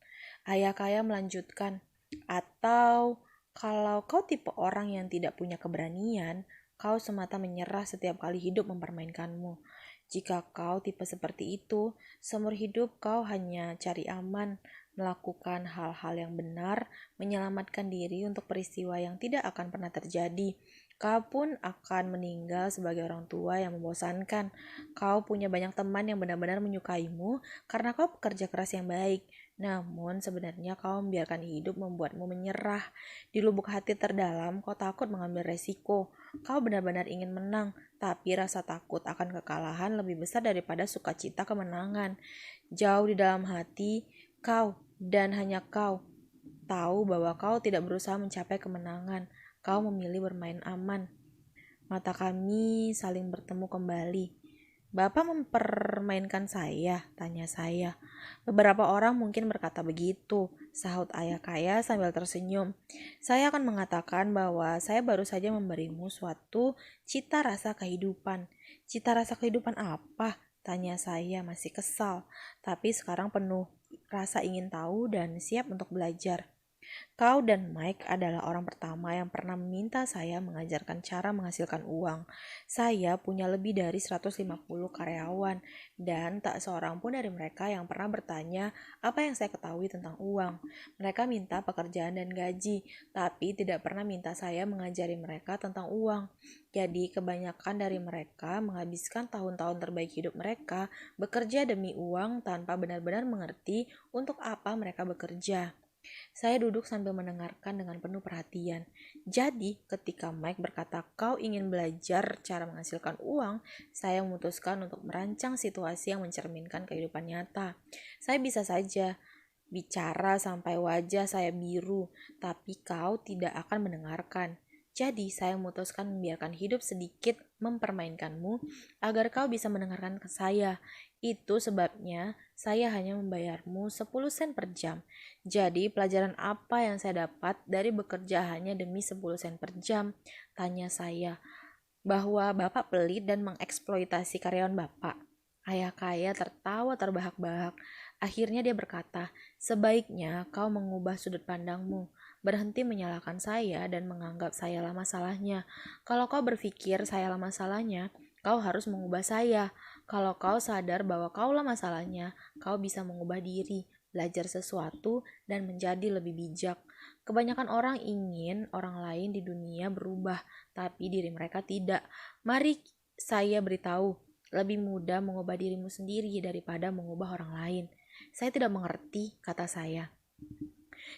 Ayah kaya melanjutkan, atau kalau kau tipe orang yang tidak punya keberanian, kau semata menyerah setiap kali hidup mempermainkanmu. Jika kau tipe seperti itu, seumur hidup kau hanya cari aman, melakukan hal-hal yang benar, menyelamatkan diri untuk peristiwa yang tidak akan pernah terjadi. Kau pun akan meninggal sebagai orang tua yang membosankan. Kau punya banyak teman yang benar-benar menyukaimu karena kau pekerja keras yang baik. Namun sebenarnya kau membiarkan hidup membuatmu menyerah. Di lubuk hati terdalam, kau takut mengambil resiko. Kau benar-benar ingin menang, tapi rasa takut akan kekalahan lebih besar daripada sukacita kemenangan. Jauh di dalam hati, kau dan hanya kau tahu bahwa kau tidak berusaha mencapai kemenangan. Kau memilih bermain aman. Mata kami saling bertemu kembali. Bapak mempermainkan saya, tanya saya. Beberapa orang mungkin berkata begitu, sahut ayah kaya sambil tersenyum. Saya akan mengatakan bahwa saya baru saja memberimu suatu cita rasa kehidupan. Cita rasa kehidupan apa? Tanya saya masih kesal, tapi sekarang penuh rasa ingin tahu dan siap untuk belajar. Kau dan Mike adalah orang pertama yang pernah meminta saya mengajarkan cara menghasilkan uang. Saya punya lebih dari 150 karyawan dan tak seorang pun dari mereka yang pernah bertanya apa yang saya ketahui tentang uang. Mereka minta pekerjaan dan gaji, tapi tidak pernah minta saya mengajari mereka tentang uang. Jadi kebanyakan dari mereka menghabiskan tahun-tahun terbaik hidup mereka bekerja demi uang tanpa benar-benar mengerti untuk apa mereka bekerja. Saya duduk sambil mendengarkan dengan penuh perhatian. Jadi, ketika Mike berkata kau ingin belajar cara menghasilkan uang, saya memutuskan untuk merancang situasi yang mencerminkan kehidupan nyata. Saya bisa saja bicara sampai wajah saya biru, tapi kau tidak akan mendengarkan. Jadi, saya memutuskan membiarkan hidup sedikit mempermainkanmu agar kau bisa mendengarkan ke saya. Itu sebabnya saya hanya membayarmu 10 sen per jam. Jadi, pelajaran apa yang saya dapat dari bekerja hanya demi 10 sen per jam? Tanya saya. Bahwa Bapak pelit dan mengeksploitasi karyawan Bapak. Ayah kaya tertawa terbahak-bahak. Akhirnya dia berkata, sebaiknya kau mengubah sudut pandangmu. Berhenti menyalahkan saya dan menganggap sayalah masalahnya. Kalau kau berpikir sayalah masalahnya, kau harus mengubah saya. Kalau kau sadar bahwa kaulah masalahnya, kau bisa mengubah diri, belajar sesuatu, dan menjadi lebih bijak. Kebanyakan orang ingin orang lain di dunia berubah, tapi diri mereka tidak. Mari saya beritahu, lebih mudah mengubah dirimu sendiri daripada mengubah orang lain. Saya tidak mengerti, kata saya.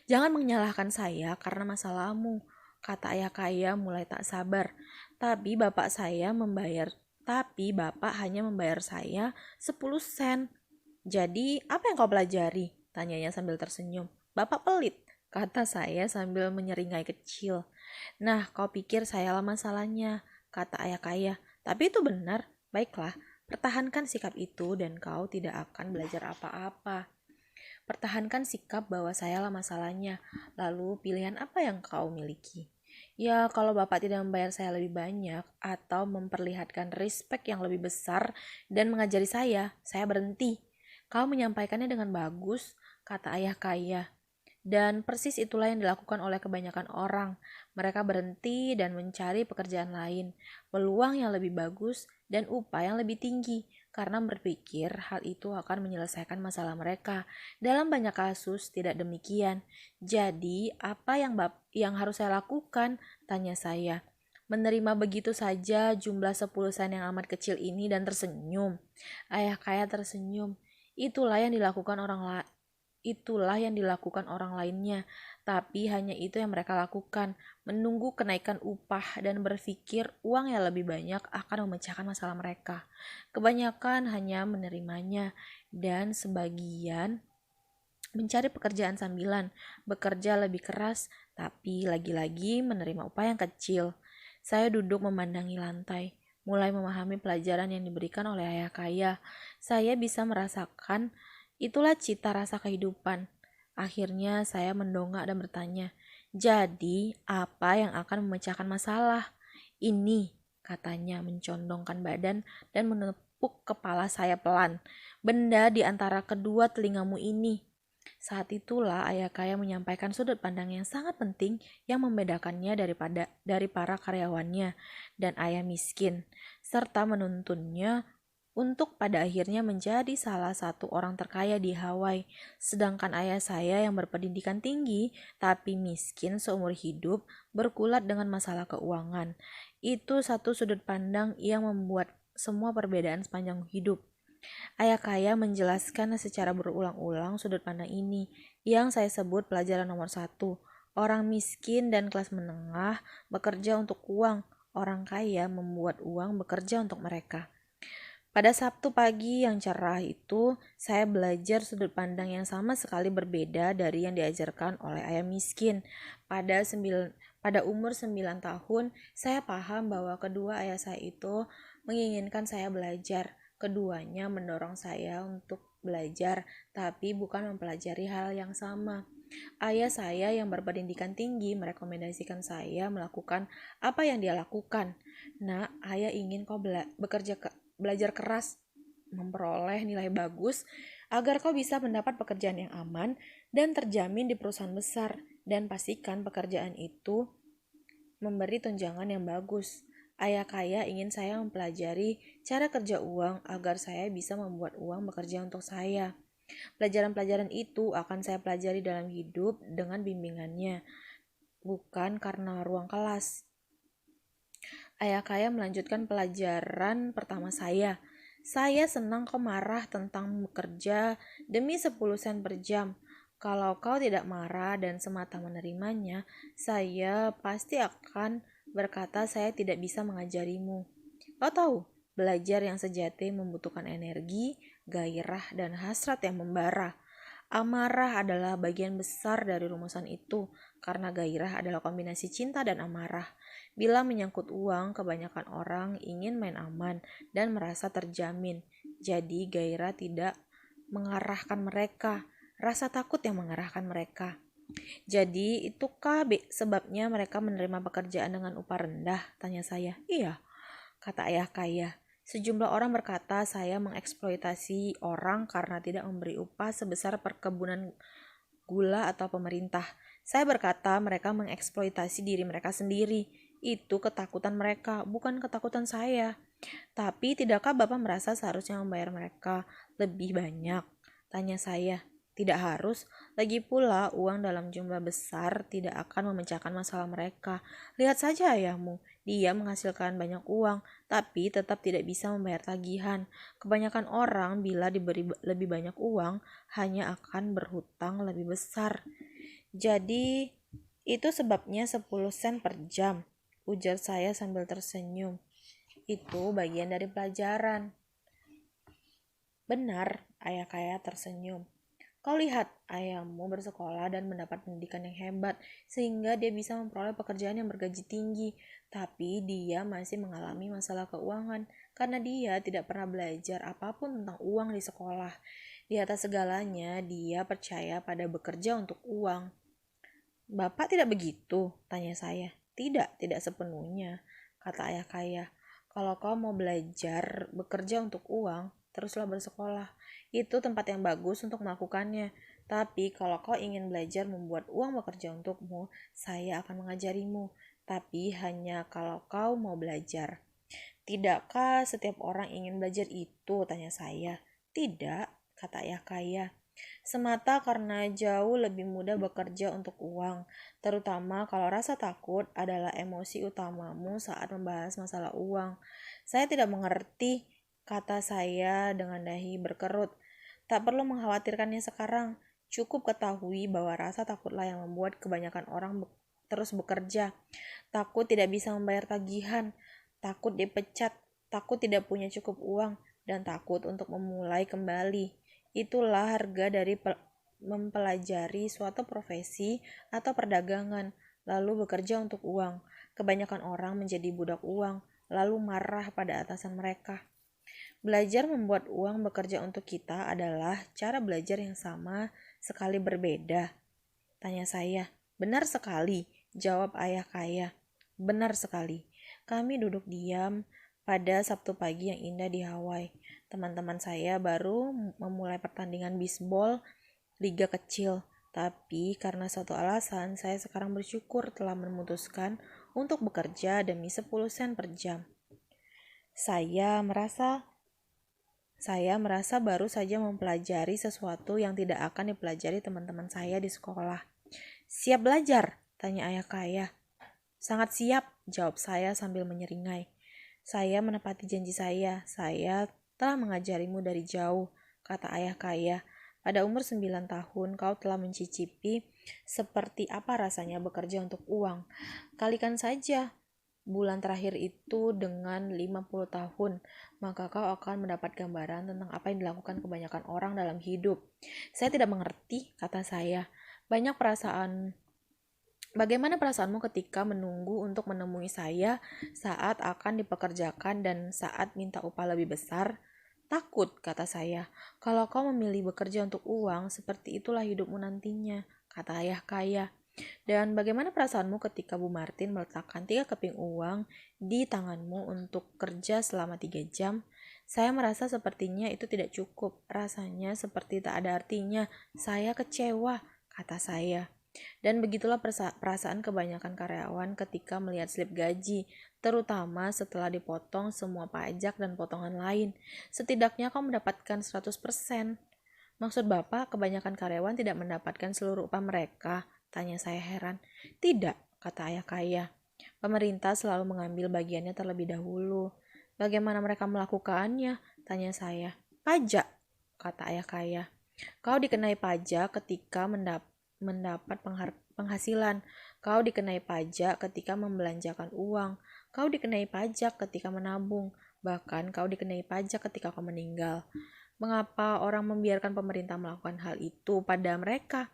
Jangan menyalahkan saya karena masalahmu, kata ayah kaya mulai tak sabar. Tapi bapak hanya membayar saya 10 sen. Jadi, apa yang kau pelajari? Tanyanya sambil tersenyum. Bapak pelit, kata saya sambil menyeringai kecil. Nah, kau pikir sayalah masalahnya, kata ayah kaya. Tapi itu benar. Baiklah, pertahankan sikap itu dan kau tidak akan belajar apa-apa. Pertahankan sikap bahwa sayalah masalahnya. Lalu pilihan apa yang kau miliki? Ya, kalau Bapak tidak membayar saya lebih banyak atau memperlihatkan respek yang lebih besar dan mengajari saya berhenti. Kau menyampaikannya dengan bagus, kata ayah kaya. Dan persis itulah yang dilakukan oleh kebanyakan orang. Mereka berhenti dan mencari pekerjaan lain, peluang yang lebih bagus, dan upah yang lebih tinggi. karena berpikir hal itu akan menyelesaikan masalah mereka. Dalam banyak kasus tidak demikian. Jadi, apa yang harus saya lakukan? Tanya saya. Menerima begitu saja jumlah 10 sen yang amat kecil ini dan tersenyum. Ayah kaya tersenyum. Itulah yang dilakukan orang lainnya, tapi hanya itu yang mereka lakukan, menunggu kenaikan upah dan berpikir uang yang lebih banyak akan memecahkan masalah mereka. Kebanyakan hanya menerimanya, dan sebagian mencari pekerjaan sambilan, bekerja lebih keras, tapi lagi-lagi menerima upah yang kecil. Saya duduk memandangi lantai, mulai memahami pelajaran yang diberikan oleh ayah kaya. Saya bisa merasakan itulah cita rasa kehidupan. Akhirnya saya mendongak dan bertanya, jadi apa yang akan memecahkan masalah? Ini, katanya mencondongkan badan dan menepuk kepala saya pelan. Benda di antara kedua telingamu ini. Saat itulah ayah kaya menyampaikan sudut pandang yang sangat penting yang membedakannya dari para karyawannya dan ayah miskin, serta menuntunnya untuk pada akhirnya menjadi salah satu orang terkaya di Hawaii. Sedangkan ayah saya yang berpendidikan tinggi tapi miskin seumur hidup berkulat dengan masalah keuangan. Itu satu sudut pandang yang membuat semua perbedaan sepanjang hidup. Ayah kaya menjelaskan secara berulang-ulang sudut pandang ini yang saya sebut pelajaran nomor 1. Orang miskin dan kelas menengah bekerja untuk uang. Orang kaya membuat uang bekerja untuk mereka. Pada Sabtu pagi yang cerah itu, saya belajar sudut pandang yang sama sekali berbeda dari yang diajarkan oleh ayah miskin. Pada umur 9 tahun, saya paham bahwa kedua ayah saya itu menginginkan saya belajar. Keduanya mendorong saya untuk belajar, tapi bukan mempelajari hal yang sama. Ayah saya yang berpendidikan tinggi merekomendasikan saya melakukan apa yang dia lakukan. Nah, ayah ingin kau belajar keras, memperoleh nilai bagus, agar kau bisa mendapat pekerjaan yang aman dan terjamin di perusahaan besar, dan pastikan pekerjaan itu memberi tunjangan yang bagus. Ayah kaya ingin saya mempelajari cara kerja uang agar saya bisa membuat uang bekerja untuk saya. Pelajaran-pelajaran itu akan saya pelajari dalam hidup dengan bimbingannya, bukan karena ruang kelas. Ayah kaya melanjutkan pelajaran pertama saya. Saya senang kau marah tentang bekerja demi 10 sen per jam. Kalau kau tidak marah dan semata menerimanya, saya pasti akan berkata saya tidak bisa mengajarimu. Kau tahu, belajar yang sejati membutuhkan energi, gairah, dan hasrat yang membara. Amarah adalah bagian besar dari rumusan itu, karena gairah adalah kombinasi cinta dan amarah. Bila menyangkut uang, kebanyakan orang ingin main aman dan merasa terjamin. Jadi gairah tidak mengarahkan mereka, rasa takut yang mengarahkan mereka. Jadi itukah sebabnya mereka menerima pekerjaan dengan upah rendah? Tanya saya. Iya, kata ayah kaya. Sejumlah orang berkata saya mengeksploitasi orang karena tidak memberi upah sebesar perkebunan gula atau pemerintah. Saya berkata mereka mengeksploitasi diri mereka sendiri. Itu ketakutan mereka, bukan ketakutan saya. Tapi tidakkah Bapak merasa seharusnya membayar mereka lebih banyak? Tanya saya. Tidak harus, lagi pula uang dalam jumlah besar tidak akan memecahkan masalah mereka. Lihat saja ayahmu, dia menghasilkan banyak uang, tapi tetap tidak bisa membayar tagihan. Kebanyakan orang bila diberi lebih banyak uang, hanya akan berhutang lebih besar. Jadi, itu sebabnya 10 sen per jam, ujar saya sambil tersenyum. Itu bagian dari pelajaran. Benar, ayah kaya tersenyum. Kau lihat, ayahmu bersekolah dan mendapat pendidikan yang hebat, sehingga dia bisa memperoleh pekerjaan yang bergaji tinggi. Tapi dia masih mengalami masalah keuangan, karena dia tidak pernah belajar apapun tentang uang di sekolah. Di atas segalanya, dia percaya pada bekerja untuk uang. Bapak tidak begitu? Tanya saya. Tidak sepenuhnya, kata ayah kaya. Kalau kau mau belajar bekerja untuk uang, teruslah bersekolah. Itu tempat yang bagus untuk melakukannya. Tapi kalau kau ingin belajar membuat uang bekerja untukmu, saya akan mengajarimu. Tapi hanya kalau kau mau belajar. Tidakkah setiap orang ingin belajar itu? Tanya saya. Tidak, kata ayah kaya. Semata karena jauh lebih mudah bekerja untuk uang, terutama kalau rasa takut adalah emosi utamamu saat membahas masalah uang. Saya tidak mengerti, kata saya dengan dahi berkerut. Tak perlu mengkhawatirkannya sekarang. Cukup ketahui bahwa rasa takutlah yang membuat kebanyakan orang terus bekerja. Takut tidak bisa membayar tagihan, takut dipecat, takut tidak punya cukup uang, dan takut untuk memulai kembali. Itulah harga dari mempelajari suatu profesi atau perdagangan, lalu bekerja untuk uang. Kebanyakan orang menjadi budak uang, lalu marah pada atasan mereka. Belajar membuat uang bekerja untuk kita adalah cara belajar yang sama sekali berbeda. Tanya saya. Benar sekali, jawab ayah kaya. Benar sekali. Kami duduk diam pada Sabtu pagi yang indah di Hawaii. Teman-teman saya baru memulai pertandingan bisbol liga kecil. Tapi karena satu alasan, saya sekarang bersyukur telah memutuskan untuk bekerja demi 10 sen per jam. Saya merasa baru saja mempelajari sesuatu yang tidak akan dipelajari teman-teman saya di sekolah. Siap belajar? Tanya ayah kaya. Sangat siap, jawab saya sambil menyeringai. Saya menepati janji saya telah mengajarimu dari jauh, kata ayah kaya. Pada umur 9 tahun kau telah mencicipi seperti apa rasanya bekerja untuk uang. Kalikan saja bulan terakhir itu dengan 50 tahun, maka kau akan mendapat gambaran tentang apa yang dilakukan kebanyakan orang dalam hidup. Saya tidak mengerti, kata saya. Bagaimana perasaanmu ketika menunggu untuk menemui saya saat akan dipekerjakan dan saat minta upah lebih besar? Takut, kata saya. Kalau kau memilih bekerja untuk uang, seperti itulah hidupmu nantinya, kata ayah kaya. Dan bagaimana perasaanmu ketika Bu Martin meletakkan 3 keping uang di tanganmu untuk kerja selama 3 jam? Saya merasa sepertinya itu tidak cukup. Rasanya seperti tak ada artinya. Saya kecewa, kata saya. Dan begitulah perasaan kebanyakan karyawan ketika melihat slip gaji, terutama setelah dipotong semua pajak dan potongan lain. Setidaknya kau mendapatkan 100%. Maksud Bapak, kebanyakan karyawan tidak mendapatkan seluruh upah mereka? Tanya saya heran. Tidak, kata ayah kaya. Pemerintah selalu mengambil bagiannya terlebih dahulu. Bagaimana mereka melakukannya? Tanya saya. Pajak, kata ayah kaya. Kau dikenai pajak ketika mendapat penghasilan. Kau dikenai pajak ketika membelanjakan uang. Kau dikenai pajak ketika menabung. Bahkan kau dikenai pajak ketika kau meninggal. Mengapa orang membiarkan pemerintah melakukan hal itu pada mereka?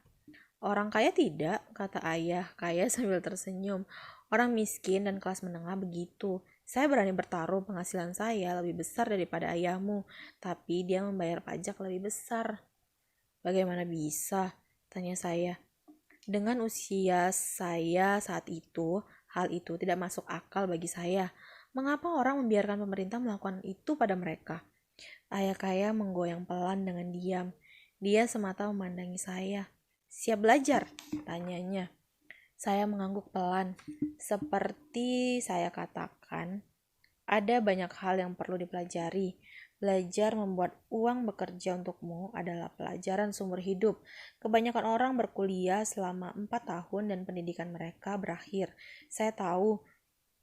Orang kaya tidak, kata ayah kaya sambil tersenyum. Orang miskin dan kelas menengah begitu. Saya berani bertaruh penghasilan saya lebih besar daripada ayahmu, tapi dia membayar pajak lebih besar. Bagaimana bisa? Tanya saya. Dengan usia saya saat itu, hal itu tidak masuk akal bagi saya. Mengapa orang membiarkan pemerintah melakukan itu pada mereka? Ayah kaya menggoyang pelan dengan diam. Dia semata memandangi saya. Siap belajar? Tanyanya. Saya mengangguk pelan. Seperti saya katakan, ada banyak hal yang perlu dipelajari. Belajar membuat uang bekerja untukmu adalah pelajaran sumber hidup. Kebanyakan orang berkuliah selama 4 tahun dan pendidikan mereka berakhir. Saya tahu,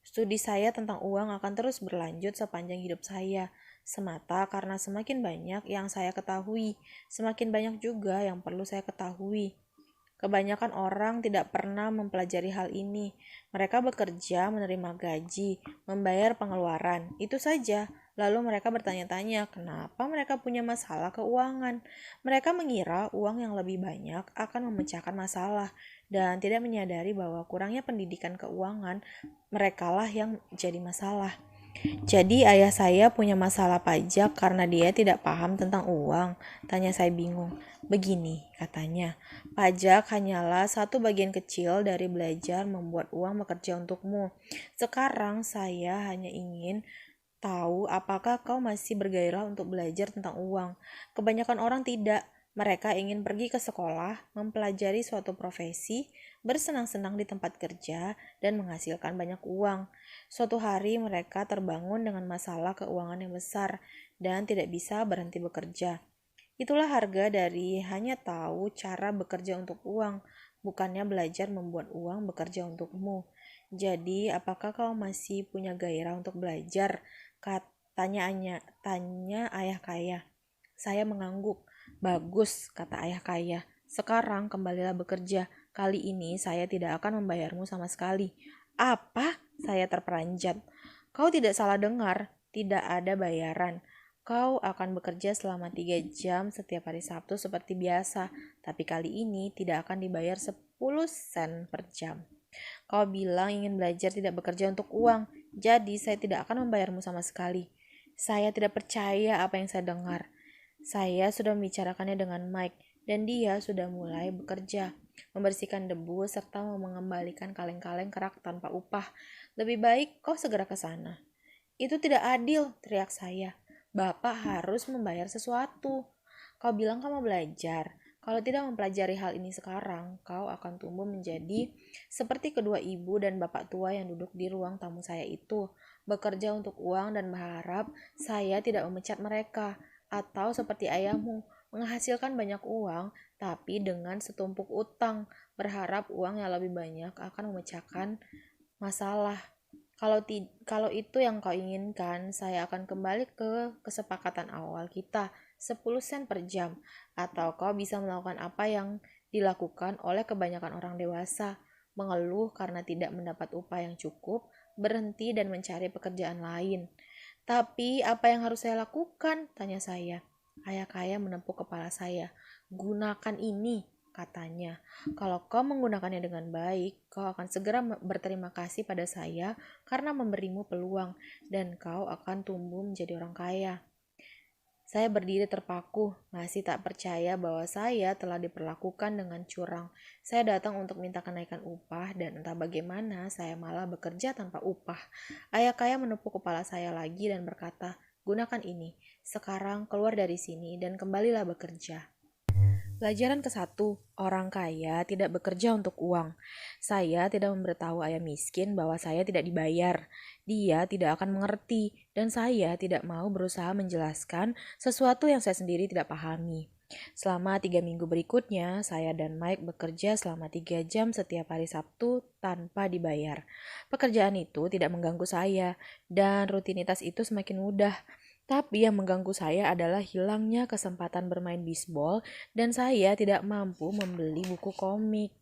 studi saya tentang uang akan terus berlanjut sepanjang hidup saya. Semata karena semakin banyak yang saya ketahui, semakin banyak juga yang perlu saya ketahui. Kebanyakan orang tidak pernah mempelajari hal ini. Mereka bekerja, menerima gaji, membayar pengeluaran, itu saja. Lalu mereka bertanya-tanya, kenapa mereka punya masalah keuangan? Mereka mengira uang yang lebih banyak akan memecahkan masalah dan tidak menyadari bahwa kurangnya pendidikan keuangan merekalah yang jadi masalah. Jadi ayah saya punya masalah pajak karena dia tidak paham tentang uang. Tanya saya bingung. Begini, katanya, pajak hanyalah satu bagian kecil dari belajar membuat uang bekerja untukmu. Sekarang saya hanya ingin tahu apakah kau masih bergairah untuk belajar tentang uang. Kebanyakan orang tidak. Mereka ingin pergi ke sekolah, mempelajari suatu profesi, bersenang-senang di tempat kerja, dan menghasilkan banyak uang. Suatu hari mereka terbangun dengan masalah keuangan yang besar dan tidak bisa berhenti bekerja. Itulah harga dari hanya tahu cara bekerja untuk uang, bukannya belajar membuat uang bekerja untukmu. Jadi, apakah kau masih punya gairah untuk belajar? Tanya ayah kaya. Saya mengangguk. Bagus, kata ayah kaya. Sekarang kembalilah bekerja. Kali ini saya tidak akan membayarmu sama sekali. Apa? Saya terperanjat. Kau tidak salah dengar. Tidak ada bayaran. Kau akan bekerja selama 3 jam setiap hari Sabtu seperti biasa, tapi kali ini tidak akan dibayar 10 sen per jam. Kau bilang ingin belajar tidak bekerja untuk uang, jadi saya tidak akan membayarmu sama sekali. Saya tidak percaya apa yang saya dengar. Saya sudah membicarakannya dengan Mike, dan dia sudah mulai bekerja, membersihkan debu serta mengembalikan kaleng-kaleng kerak tanpa upah. Lebih baik kau segera ke sana. Itu tidak adil, teriak saya. Bapak harus membayar sesuatu. Kau bilang kau mau belajar. Kalau tidak mempelajari hal ini sekarang, kau akan tumbuh menjadi seperti kedua ibu dan bapak tua yang duduk di ruang tamu saya itu, bekerja untuk uang dan berharap saya tidak memecat mereka, atau seperti ayahmu, menghasilkan banyak uang tapi dengan setumpuk utang, berharap uang yang lebih banyak akan memecahkan masalah. Kalau itu yang kau inginkan, saya akan kembali ke kesepakatan awal kita, 10 sen per jam. Atau kau bisa melakukan apa yang dilakukan oleh kebanyakan orang dewasa, mengeluh karena tidak mendapat upah yang cukup, berhenti dan mencari pekerjaan lain. Tapi apa yang harus saya lakukan? Tanya saya. Ayah kaya menepuk kepala saya. Gunakan ini, katanya. Kalau kau menggunakannya dengan baik, kau akan segera berterima kasih pada saya karena memberimu peluang, dan kau akan tumbuh menjadi orang kaya. Saya berdiri terpaku, masih tak percaya bahwa saya telah diperlakukan dengan curang. Saya datang untuk minta kenaikan upah dan entah bagaimana saya malah bekerja tanpa upah. Ayah kaya menepuk kepala saya lagi dan berkata, gunakan ini. Sekarang keluar dari sini dan kembalilah bekerja. Pelajaran ke-1, orang kaya tidak bekerja untuk uang. Saya tidak memberitahu ayah miskin bahwa saya tidak dibayar. Dia tidak akan mengerti, dan saya tidak mau berusaha menjelaskan sesuatu yang saya sendiri tidak pahami. Selama 3 minggu berikutnya, saya dan Mike bekerja selama 3 jam setiap hari Sabtu tanpa dibayar. Pekerjaan itu tidak mengganggu saya, dan rutinitas itu semakin mudah. Tapi yang mengganggu saya adalah hilangnya kesempatan bermain bisbol dan saya tidak mampu membeli buku komik.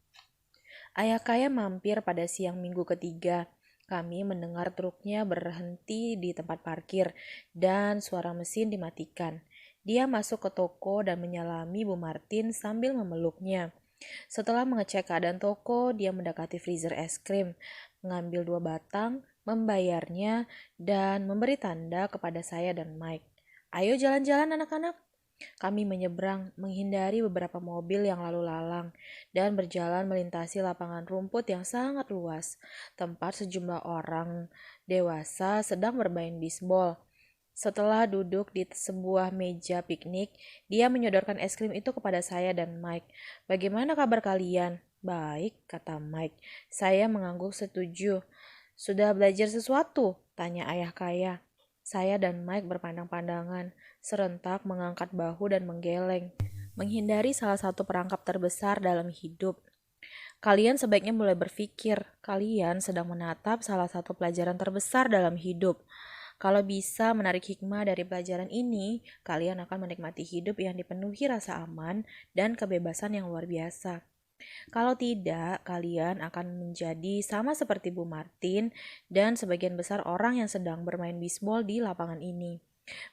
Ayah kaya mampir pada siang minggu ketiga. Kami mendengar truknya berhenti di tempat parkir dan suara mesin dimatikan. Dia masuk ke toko dan menyalami Bu Martin sambil memeluknya. Setelah mengecek keadaan toko, dia mendekati freezer es krim, mengambil 2 batang, membayarnya, dan memberi tanda kepada saya dan Mike. Ayo jalan-jalan anak-anak. Kami menyeberang, menghindari beberapa mobil yang lalu lalang, dan berjalan melintasi lapangan rumput yang sangat luas, tempat sejumlah orang dewasa sedang bermain bisbol. Setelah duduk di sebuah meja piknik, dia menyodorkan es krim itu kepada saya dan Mike. Bagaimana kabar kalian? Baik, kata Mike. Saya mengangguk setuju. Sudah belajar sesuatu? Tanya ayah kaya. Saya dan Mike berpandang-pandangan, serentak mengangkat bahu dan menggeleng, menghindari salah satu perangkap terbesar dalam hidup. Kalian sebaiknya mulai berpikir, kalian sedang menatap salah satu pelajaran terbesar dalam hidup. Kalau bisa menarik hikmah dari pelajaran ini, kalian akan menikmati hidup yang dipenuhi rasa aman dan kebebasan yang luar biasa. Kalau tidak, kalian akan menjadi sama seperti Bu Martin dan sebagian besar orang yang sedang bermain bisbol di lapangan ini.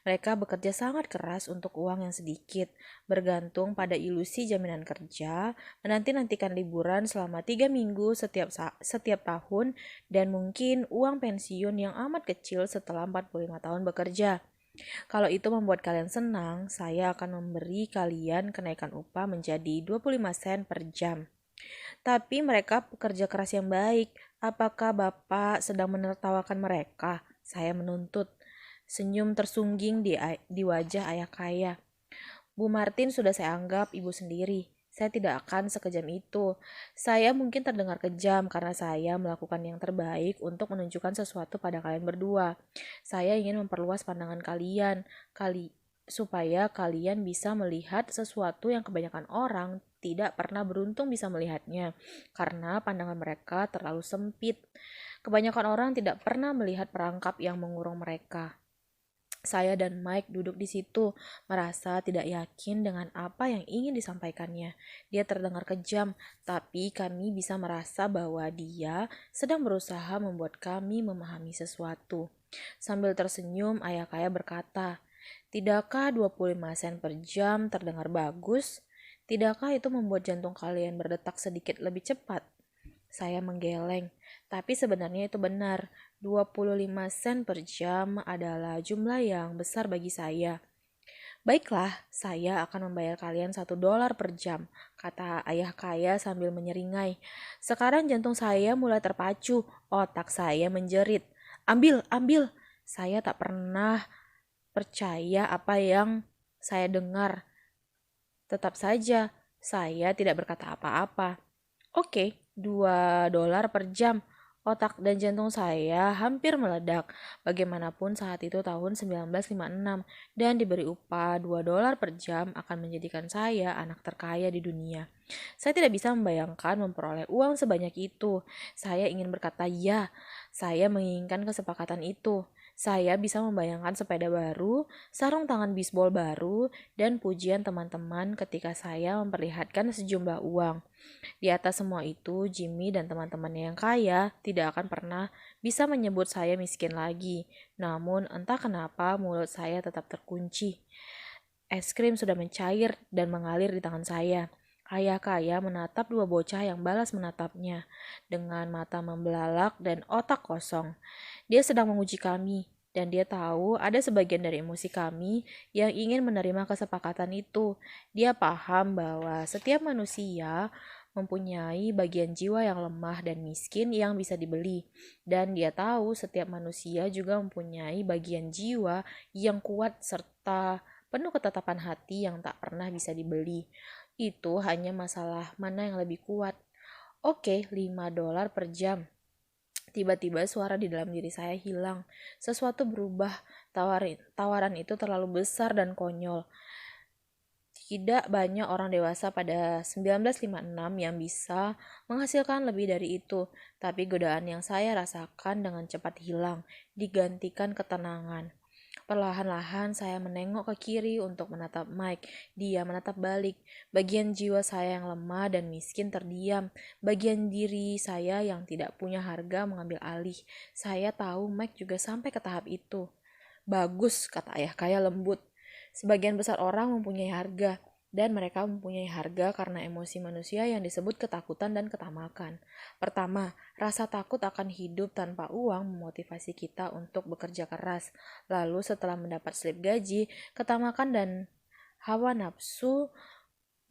Mereka bekerja sangat keras untuk uang yang sedikit, bergantung pada ilusi jaminan kerja, menanti-nantikan liburan selama 3 minggu setiap tahun, dan mungkin uang pensiun yang amat kecil setelah 45 tahun bekerja. Kalau itu membuat kalian senang, saya akan memberi kalian kenaikan upah menjadi 25 sen per jam. Tapi mereka pekerja keras yang baik. Apakah Bapak sedang menertawakan mereka? Saya menuntut. Senyum tersungging di wajah ayah kaya. Bu Martin sudah saya anggap ibu sendiri. Saya tidak akan sekejam itu. Saya mungkin terdengar kejam karena saya melakukan yang terbaik untuk menunjukkan sesuatu pada kalian berdua. Saya ingin memperluas pandangan supaya kalian bisa melihat sesuatu yang kebanyakan orang tidak pernah beruntung bisa melihatnya karena pandangan mereka terlalu sempit. Kebanyakan orang tidak pernah melihat perangkap yang mengurung mereka. Saya dan Mike duduk di situ, merasa tidak yakin dengan apa yang ingin disampaikannya. Dia terdengar kejam, tapi kami bisa merasa bahwa dia sedang berusaha membuat kami memahami sesuatu. Sambil tersenyum, ayah kaya berkata, "Tidakkah 25 sen per jam terdengar bagus? Tidakkah itu membuat jantung kalian berdetak sedikit lebih cepat?" Saya menggeleng, tapi sebenarnya itu benar. 25 sen per jam adalah jumlah yang besar bagi saya. "Baiklah, saya akan membayar kalian $1 per jam," kata ayah kaya sambil menyeringai. Sekarang jantung saya mulai terpacu, otak saya menjerit. "Ambil, ambil!" Saya tak pernah percaya apa yang saya dengar. Tetap saja, saya tidak berkata apa-apa. "Oke, $2 per jam." Otak dan jantung saya hampir meledak. Bagaimanapun saat itu tahun 1956 dan diberi upah $2 per jam akan menjadikan saya anak terkaya di dunia. Saya tidak bisa membayangkan memperoleh uang sebanyak itu. Saya ingin berkata ya. Saya menginginkan kesepakatan itu. Saya bisa membayangkan sepeda baru, sarung tangan bisbol baru, dan pujian teman-teman ketika saya memperlihatkan sejumlah uang. Di atas semua itu, Jimmy dan teman-temannya yang kaya tidak akan pernah bisa menyebut saya miskin lagi. Namun, entah kenapa mulut saya tetap terkunci. Es krim sudah mencair dan mengalir di tangan saya. Ayah kaya menatap dua bocah yang balas menatapnya dengan mata membelalak dan otak kosong. Dia sedang menguji kami, dan dia tahu ada sebagian dari emosi kami yang ingin menerima kesepakatan itu. Dia paham bahwa setiap manusia mempunyai bagian jiwa yang lemah dan miskin yang bisa dibeli. Dan dia tahu setiap manusia juga mempunyai bagian jiwa yang kuat serta penuh ketetapan hati yang tak pernah bisa dibeli. Itu hanya masalah mana yang lebih kuat. "Oke, $5 per jam." Tiba-tiba suara di dalam diri saya hilang. Sesuatu berubah. Tawaran itu terlalu besar dan konyol. Tidak banyak orang dewasa pada 1956 yang bisa menghasilkan lebih dari itu, tapi godaan yang saya rasakan dengan cepat hilang, digantikan ketenangan. Perlahan-lahan saya menengok ke kiri untuk menatap Mike. Dia menatap balik. Bagian jiwa saya yang lemah dan miskin terdiam. Bagian diri saya yang tidak punya harga mengambil alih. Saya tahu Mike juga sampai ke tahap itu. "Bagus," kata ayah kaya lembut. "Sebagian besar orang mempunyai harga, dan mereka mempunyai harga karena emosi manusia yang disebut ketakutan dan ketamakan. Pertama, rasa takut akan hidup tanpa uang memotivasi kita untuk bekerja keras. Lalu setelah mendapat slip gaji, ketamakan dan hawa nafsu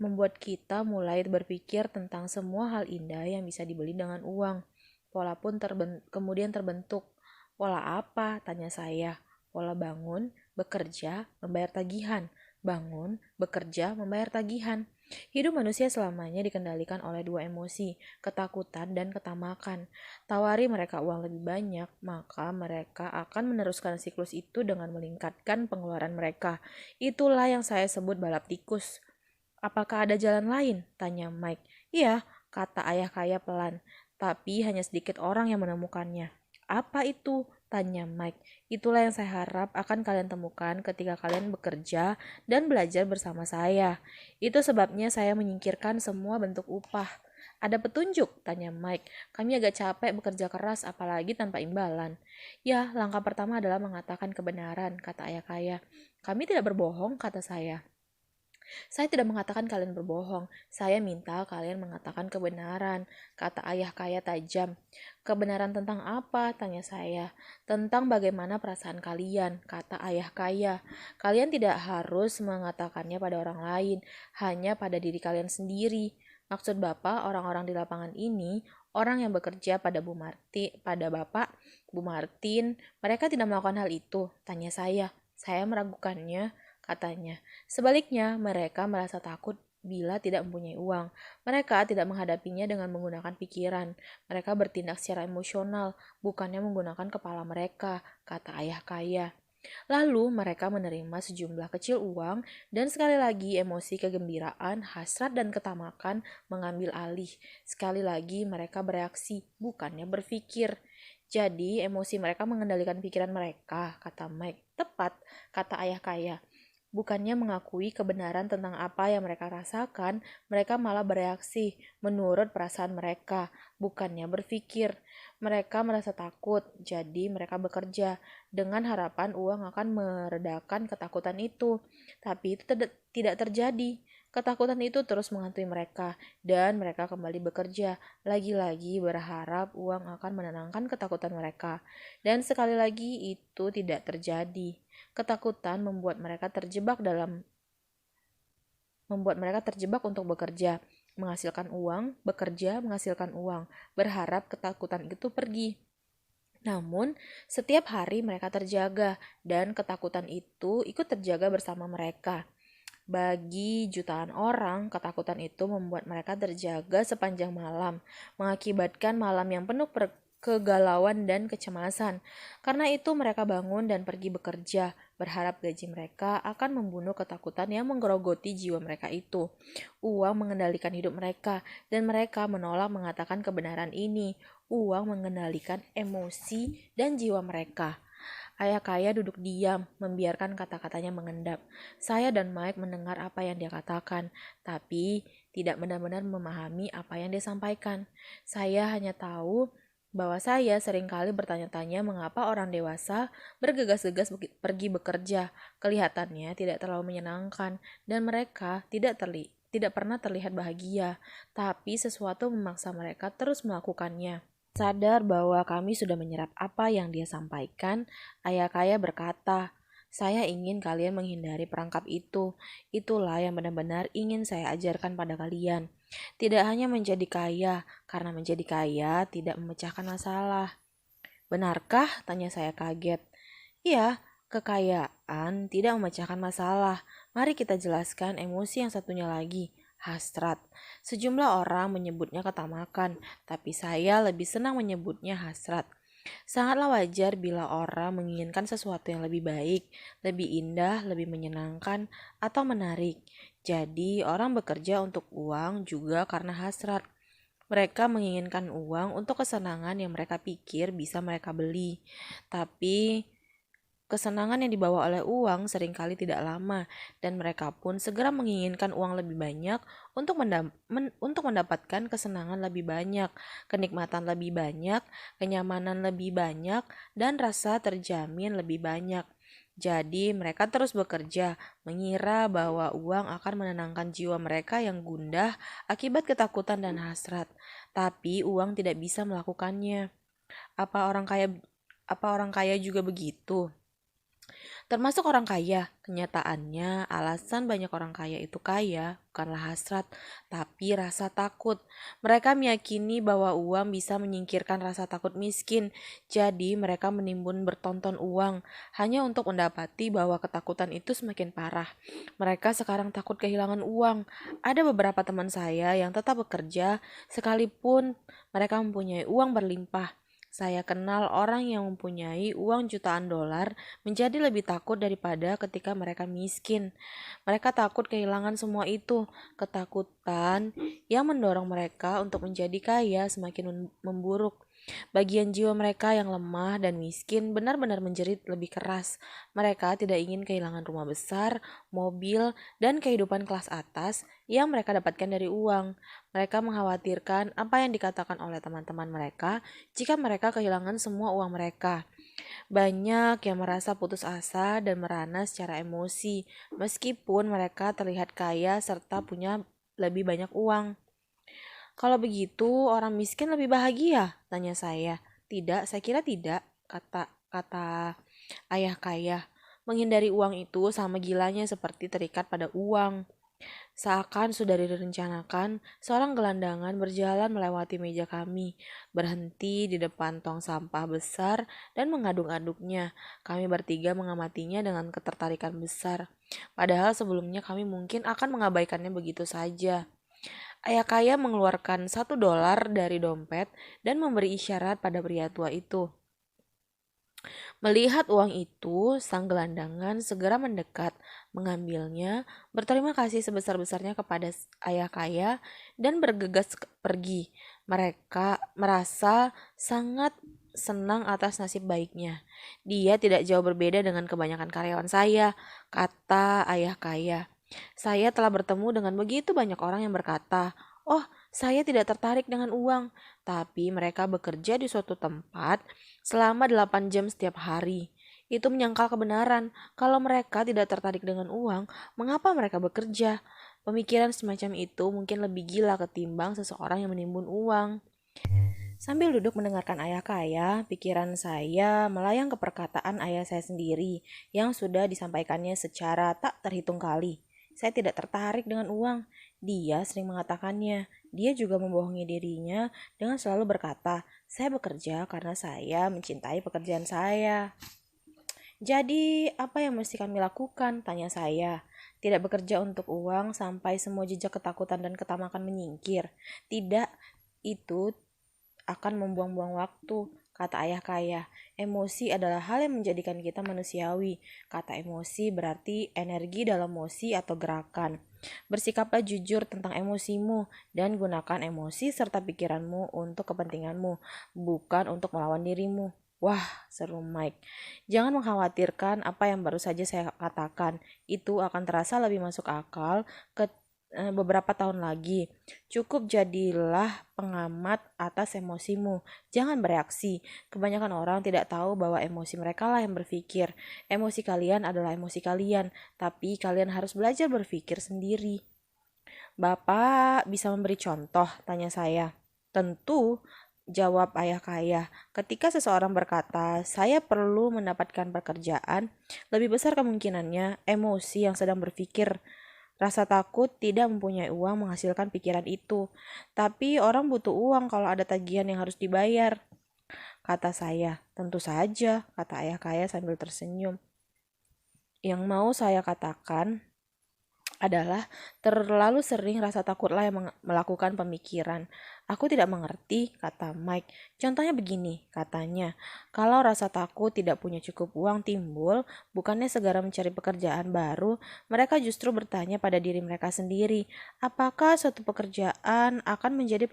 membuat kita mulai berpikir tentang semua hal indah yang bisa dibeli dengan uang. Pola pun kemudian terbentuk. Pola apa? Tanya saya. Pola bangun, bekerja, membayar tagihan. Bangun, bekerja, membayar tagihan. Hidup manusia selamanya dikendalikan oleh dua emosi, ketakutan dan ketamakan. Tawari mereka uang lebih banyak, maka mereka akan meneruskan siklus itu dengan meningkatkan pengeluaran mereka. Itulah yang saya sebut balap tikus. "Apakah ada jalan lain?" tanya Mike. "Iya," kata ayah kaya pelan, "tapi hanya sedikit orang yang menemukannya." "Apa itu?" tanya Mike. "Itulah yang saya harap akan kalian temukan ketika kalian bekerja dan belajar bersama saya. Itu sebabnya saya menyingkirkan semua bentuk upah." "Ada petunjuk?" tanya Mike. "Kami agak capek bekerja keras, apalagi tanpa imbalan." "Ya, langkah pertama adalah mengatakan kebenaran," kata ayah kaya. "Kami tidak berbohong," kata saya. "Saya tidak mengatakan kalian berbohong. Saya minta kalian mengatakan kebenaran," kata ayah kaya tajam. "Kebenaran tentang apa?" tanya saya. "Tentang bagaimana perasaan kalian," kata ayah kaya. "Kalian tidak harus mengatakannya pada orang lain, hanya pada diri kalian sendiri." "Maksud Bapak orang-orang di lapangan ini, orang yang bekerja pada pada Bapak, Bu Martin, mereka tidak melakukan hal itu?" tanya saya. "Saya meragukannya," katanya. Sebaliknya, mereka merasa takut bila tidak mempunyai uang. Mereka tidak menghadapinya dengan menggunakan pikiran. Mereka bertindak secara emosional, bukannya menggunakan kepala mereka, kata ayah kaya. Lalu mereka menerima sejumlah kecil uang dan sekali lagi emosi kegembiraan, hasrat dan ketamakan mengambil alih. Sekali lagi mereka bereaksi, bukannya berpikir. Jadi emosi mereka mengendalikan pikiran mereka, kata Mike. Tepat, kata ayah kaya. Bukannya mengakui kebenaran tentang apa yang mereka rasakan, mereka malah bereaksi menurut perasaan mereka, bukannya berpikir. Mereka merasa takut, jadi mereka bekerja dengan harapan uang akan meredakan ketakutan itu. Tapi itu tidak terjadi. Ketakutan itu terus menghantui mereka, dan mereka kembali bekerja, lagi-lagi berharap uang akan menenangkan ketakutan mereka. Dan sekali lagi itu tidak terjadi. Ketakutan membuat mereka terjebak untuk bekerja, menghasilkan uang, bekerja, menghasilkan uang, berharap ketakutan itu pergi. Namun, setiap hari mereka terjaga, dan ketakutan itu ikut terjaga bersama mereka. Bagi jutaan orang, ketakutan itu membuat mereka terjaga sepanjang malam, mengakibatkan malam yang penuh kegalauan dan kecemasan. Karena itu mereka bangun dan pergi bekerja, berharap gaji mereka akan membunuh ketakutan yang menggerogoti jiwa mereka itu. Uang mengendalikan hidup mereka, dan mereka menolak mengatakan kebenaran ini. Uang mengendalikan emosi dan jiwa mereka. Ayah kaya duduk diam, membiarkan kata-katanya mengendap. Saya dan Mike mendengar apa yang dia katakan, tapi tidak benar-benar memahami apa yang dia sampaikan. Saya hanya tahu bahwa saya seringkali bertanya-tanya mengapa orang dewasa bergegas-gegas pergi bekerja. Kelihatannya tidak terlalu menyenangkan, dan mereka tidak pernah terlihat bahagia, tapi sesuatu memaksa mereka terus melakukannya. Sadar bahwa kami sudah menyerap apa yang dia sampaikan, ayah kaya berkata, saya ingin kalian menghindari perangkap itu. Itulah yang benar-benar ingin saya ajarkan pada kalian. Tidak hanya menjadi kaya, karena menjadi kaya tidak memecahkan masalah. Benarkah? Tanya saya kaget. Iya, kekayaan tidak memecahkan masalah. Mari kita jelaskan emosi yang satunya lagi, hasrat. Sejumlah orang menyebutnya ketamakan, tapi saya lebih senang menyebutnya hasrat. Sangatlah wajar bila orang menginginkan sesuatu yang lebih baik, lebih indah, lebih menyenangkan, atau menarik. Jadi, orang bekerja untuk uang juga karena hasrat. Mereka menginginkan uang untuk kesenangan yang mereka pikir bisa mereka beli. Tapi kesenangan yang dibawa oleh uang seringkali tidak lama, dan mereka pun segera menginginkan uang lebih banyak untuk mendapatkan kesenangan lebih banyak, kenikmatan lebih banyak, kenyamanan lebih banyak, dan rasa terjamin lebih banyak. Jadi mereka terus bekerja, mengira bahwa uang akan menenangkan jiwa mereka yang gundah akibat ketakutan dan hasrat. Tapi uang tidak bisa melakukannya. Apa orang kaya apa orang kaya juga begitu? Termasuk orang kaya. Kenyataannya, alasan banyak orang kaya itu kaya bukanlah hasrat, tapi rasa takut. Mereka meyakini bahwa uang bisa menyingkirkan rasa takut miskin, jadi mereka menimbun bertonton uang hanya untuk mendapati bahwa ketakutan itu semakin parah. Mereka sekarang takut kehilangan uang. Ada beberapa teman saya yang tetap bekerja sekalipun mereka mempunyai uang berlimpah. Saya kenal orang yang mempunyai uang jutaan dolar menjadi lebih takut daripada ketika mereka miskin. Mereka takut kehilangan semua itu. Ketakutan yang mendorong mereka untuk menjadi kaya semakin memburuk. Bagian jiwa mereka yang lemah dan miskin benar-benar menjerit lebih keras. Mereka tidak ingin kehilangan rumah besar, mobil, dan kehidupan kelas atas yang mereka dapatkan dari uang. Mereka mengkhawatirkan apa yang dikatakan oleh teman-teman mereka jika mereka kehilangan semua uang mereka. Banyak yang merasa putus asa dan merana secara emosi, meskipun mereka terlihat kaya serta punya lebih banyak uang. Kalau begitu, orang miskin lebih bahagia? Tanya saya. Tidak, saya kira tidak, kata ayah kaya. Menghindari uang itu sama gilanya seperti terikat pada uang. Seakan sudah direncanakan, seorang gelandangan berjalan melewati meja kami, berhenti di depan tong sampah besar dan mengaduk-aduknya. Kami bertiga mengamatinya dengan ketertarikan besar. Padahal sebelumnya kami mungkin akan mengabaikannya begitu saja. Ayah kaya mengeluarkan $1 dari dompet dan memberi isyarat pada pria tua itu. Melihat uang itu, sang gelandangan segera mendekat, mengambilnya, berterima kasih sebesar-besarnya kepada ayah kaya, dan bergegas pergi. Mereka merasa sangat senang atas nasib baiknya. Dia tidak jauh berbeda dengan kebanyakan karyawan saya, kata ayah kaya. Saya telah bertemu dengan begitu banyak orang yang berkata, "Oh, saya tidak tertarik dengan uang," tapi mereka bekerja di suatu tempat selama 8 jam setiap hari. Itu menyangkal kebenaran. Kalau mereka tidak tertarik dengan uang, mengapa mereka bekerja? Pemikiran semacam itu mungkin lebih gila ketimbang seseorang yang menimbun uang. Sambil duduk mendengarkan ayah kaya, pikiran saya melayang ke perkataan ayah saya sendiri yang sudah disampaikannya secara tak terhitung kali. Saya tidak tertarik dengan uang. Dia sering mengatakannya. Dia juga membohongi dirinya dengan selalu berkata, "Saya bekerja karena saya mencintai pekerjaan saya." Jadi, apa yang mesti kami lakukan? Tanya saya. Tidak bekerja untuk uang sampai semua jejak ketakutan dan ketamakan menyingkir. Tidak, itu akan membuang-buang waktu, kata ayah kaya. Emosi adalah hal yang menjadikan kita manusiawi. Kata emosi berarti energi dalam mosi atau gerakan. Bersikaplah jujur tentang emosimu dan gunakan emosi serta pikiranmu untuk kepentinganmu, bukan untuk melawan dirimu. Wah, seru Mike. Jangan mengkhawatirkan apa yang baru saja saya katakan. Itu akan terasa lebih masuk akal beberapa tahun lagi. Cukup jadilah pengamat atas emosimu. Jangan bereaksi. Kebanyakan orang tidak tahu bahwa emosi mereka lah yang berpikir. Emosi kalian adalah emosi kalian, tapi kalian harus belajar berpikir sendiri. Bapak bisa memberi contoh? Tanya saya. Tentu, jawab ayah kaya. Ketika seseorang berkata, saya perlu mendapatkan pekerjaan, lebih besar kemungkinannya emosi yang sedang berpikir. Rasa takut tidak mempunyai uang menghasilkan pikiran itu. Tapi orang butuh uang kalau ada tagihan yang harus dibayar. Kata saya, tentu saja, kata ayah kaya sambil tersenyum. Yang mau saya katakan adalah terlalu sering rasa takutlah yang melakukan pemikiran. Aku tidak mengerti, kata Mike. Contohnya begini, katanya. Kalau rasa takut tidak punya cukup uang timbul, bukannya segera mencari pekerjaan baru, mereka justru bertanya pada diri mereka sendiri, apakah suatu pekerjaan akan menjadi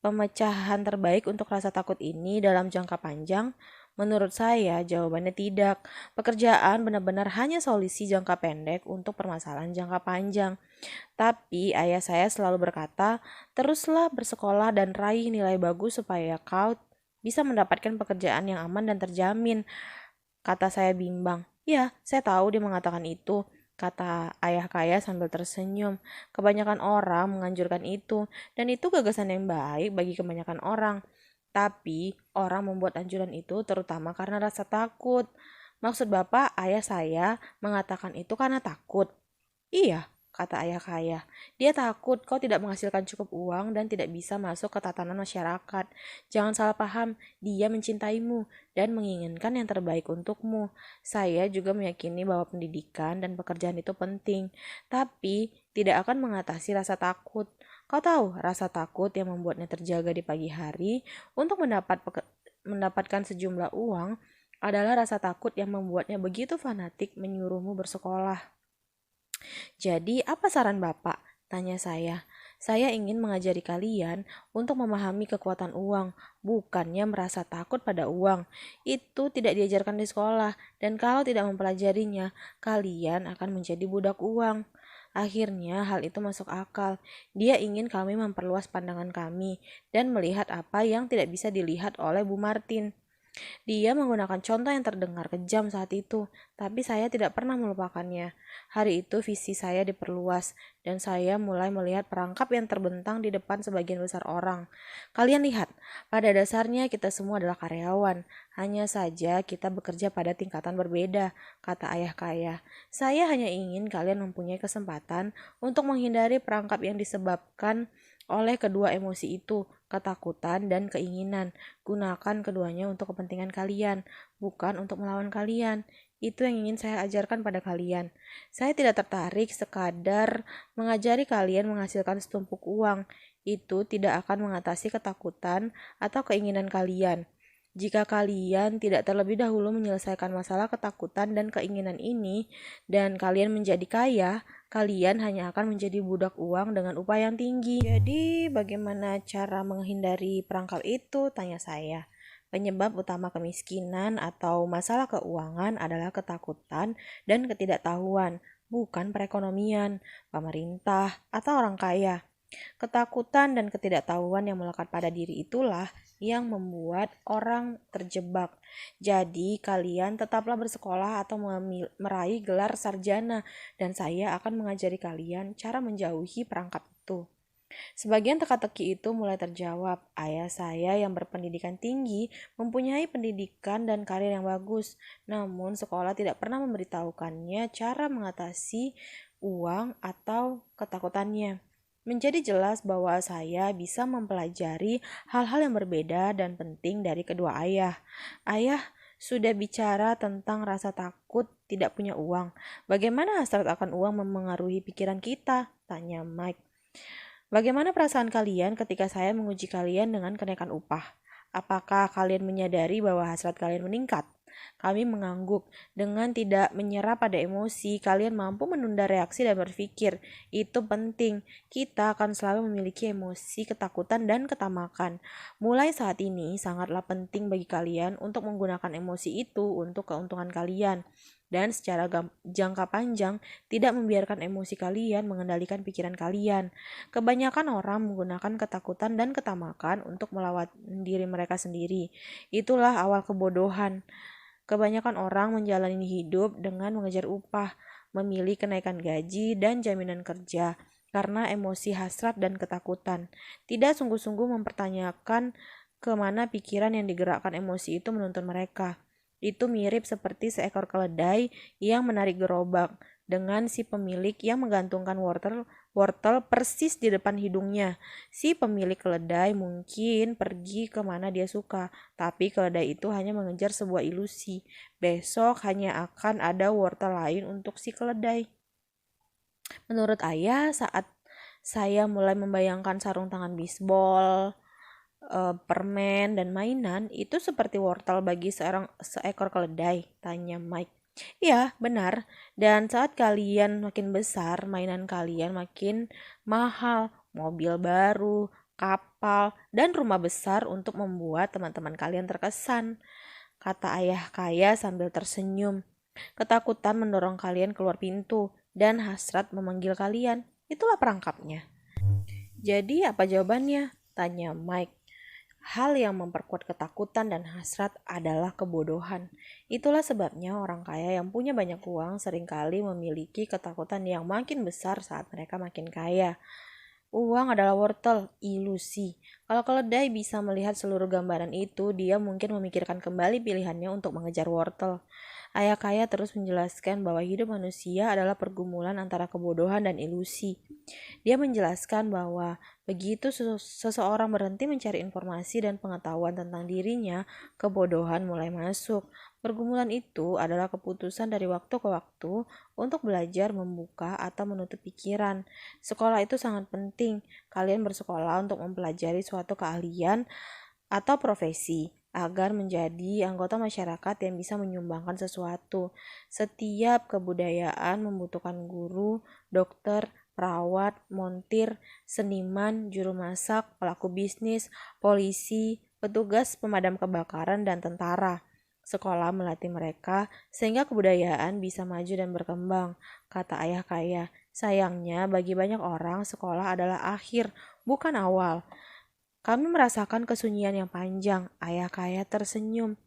pemecahan terbaik untuk rasa takut ini dalam jangka panjang? Menurut saya, jawabannya tidak. Pekerjaan benar-benar hanya solusi jangka pendek untuk permasalahan jangka panjang. Tapi ayah saya selalu berkata, teruslah bersekolah dan raih nilai bagus supaya kau bisa mendapatkan pekerjaan yang aman dan terjamin. Kata saya bimbang. Ya, saya tahu dia mengatakan itu, kata ayah kaya sambil tersenyum. Kebanyakan orang menganjurkan itu, dan itu gagasan yang baik bagi kebanyakan orang. Tapi, orang membuat anjuran itu terutama karena rasa takut. Maksud Bapak, ayah saya mengatakan itu karena takut. Iya, kata ayah kaya. Dia takut kau tidak menghasilkan cukup uang dan tidak bisa masuk ke tatanan masyarakat. Jangan salah paham, dia mencintaimu dan menginginkan yang terbaik untukmu. Saya juga meyakini bahwa pendidikan dan pekerjaan itu penting, tapi tidak akan mengatasi rasa takut. Kau tahu, rasa takut yang membuatnya terjaga di pagi hari untuk mendapatkan sejumlah uang adalah rasa takut yang membuatnya begitu fanatik menyuruhmu bersekolah. Jadi, apa saran Bapak? Tanya saya. Saya ingin mengajari kalian untuk memahami kekuatan uang, bukannya merasa takut pada uang. Itu tidak diajarkan di sekolah, dan kalau tidak mempelajarinya, kalian akan menjadi budak uang. Akhirnya hal itu masuk akal. Dia ingin kami memperluas pandangan kami dan melihat apa yang tidak bisa dilihat oleh Bu Martin. Dia menggunakan contoh yang terdengar kejam saat itu, tapi saya tidak pernah melupakannya. Hari itu visi saya diperluas, dan saya mulai melihat perangkap yang terbentang di depan sebagian besar orang. Kalian lihat, pada dasarnya kita semua adalah karyawan. Hanya saja kita bekerja pada tingkatan berbeda, kata ayah kaya. Saya hanya ingin kalian mempunyai kesempatan untuk menghindari perangkap yang disebabkan oleh kedua emosi itu, ketakutan dan keinginan. Gunakan keduanya untuk kepentingan kalian, bukan untuk melawan kalian. Itu yang ingin saya ajarkan pada kalian. Saya tidak tertarik sekadar mengajari kalian menghasilkan setumpuk uang. Itu tidak akan mengatasi ketakutan atau keinginan kalian. Jika kalian tidak terlebih dahulu menyelesaikan masalah ketakutan dan keinginan ini, dan kalian menjadi kaya, kalian hanya akan menjadi budak uang dengan upah yang tinggi. Jadi, bagaimana cara menghindari perangkap itu? Tanya saya. Penyebab utama kemiskinan atau masalah keuangan adalah ketakutan dan ketidaktahuan, bukan perekonomian, pemerintah, atau orang kaya. Ketakutan dan ketidaktahuan yang melekat pada diri itulah yang membuat orang terjebak. Jadi, kalian tetaplah bersekolah atau meraih gelar sarjana, dan saya akan mengajari kalian cara menjauhi perangkap itu. Sebagian teka-teki itu mulai terjawab. Ayah saya yang berpendidikan tinggi mempunyai pendidikan dan karir yang bagus, namun sekolah tidak pernah memberitahukannya cara mengatasi uang atau ketakutannya. Menjadi jelas bahwa saya bisa mempelajari hal-hal yang berbeda dan penting dari kedua ayah. Ayah sudah bicara tentang rasa takut tidak punya uang. Bagaimana hasrat akan uang memengaruhi pikiran kita? Tanya Mike. Bagaimana perasaan kalian ketika saya menguji kalian dengan kenaikan upah? Apakah kalian menyadari bahwa hasrat kalian meningkat? Kami mengangguk. Dengan tidak menyerah pada emosi, kalian mampu menunda reaksi dan berpikir. Itu penting. Kita akan selalu memiliki emosi, ketakutan, dan ketamakan. Mulai saat ini, sangatlah penting bagi kalian untuk menggunakan emosi itu untuk keuntungan kalian. Dan secara jangka panjang, tidak membiarkan emosi kalian mengendalikan pikiran kalian. Kebanyakan orang menggunakan ketakutan dan ketamakan untuk melawan diri mereka sendiri. Itulah awal kebodohan. Kebanyakan orang menjalani hidup dengan mengejar upah, memilih kenaikan gaji dan jaminan kerja karena emosi hasrat dan ketakutan. Tidak sungguh-sungguh mempertanyakan kemana pikiran yang digerakkan emosi itu menuntun mereka. Itu mirip seperti seekor keledai yang menarik gerobak dengan si pemilik yang menggantungkan wortel persis di depan hidungnya. Si pemilik keledai mungkin pergi kemana dia suka, tapi keledai itu hanya mengejar sebuah ilusi. Besok hanya akan ada wortel lain untuk si keledai. Menurut ayah, saat saya mulai membayangkan sarung tangan bisbol, permen, dan mainan, itu seperti wortel bagi seekor keledai, tanya Mike. Iya, benar. Dan saat kalian makin besar, mainan kalian makin mahal, mobil baru, kapal, dan rumah besar untuk membuat teman-teman kalian terkesan, kata ayah kaya sambil tersenyum. Ketakutan mendorong kalian keluar pintu, dan hasrat memanggil kalian. Itulah perangkapnya. Jadi apa jawabannya? Tanya Mike. Hal yang memperkuat ketakutan dan hasrat adalah kebodohan. Itulah sebabnya orang kaya yang punya banyak uang seringkali memiliki ketakutan yang makin besar saat mereka makin kaya. Uang adalah wortel, ilusi. Kalau keledai bisa melihat seluruh gambaran itu, dia mungkin memikirkan kembali pilihannya untuk mengejar wortel. Ayah kaya terus menjelaskan bahwa hidup manusia adalah pergumulan antara kebodohan dan ilusi. Dia menjelaskan bahwa begitu seseorang berhenti mencari informasi dan pengetahuan tentang dirinya, kebodohan mulai masuk. Pergumulan itu adalah keputusan dari waktu ke waktu untuk belajar membuka atau menutup pikiran. Sekolah itu sangat penting. Kalian bersekolah untuk mempelajari suatu keahlian atau profesi agar menjadi anggota masyarakat yang bisa menyumbangkan sesuatu. Setiap kebudayaan membutuhkan guru, dokter, perawat, montir, seniman, juru masak, pelaku bisnis, polisi, petugas pemadam kebakaran, dan tentara. Sekolah melatih mereka sehingga kebudayaan bisa maju dan berkembang, kata ayah kaya. Sayangnya bagi banyak orang sekolah adalah akhir, bukan awal. Kami merasakan kesunyian yang panjang. Ayah kaya tersenyum.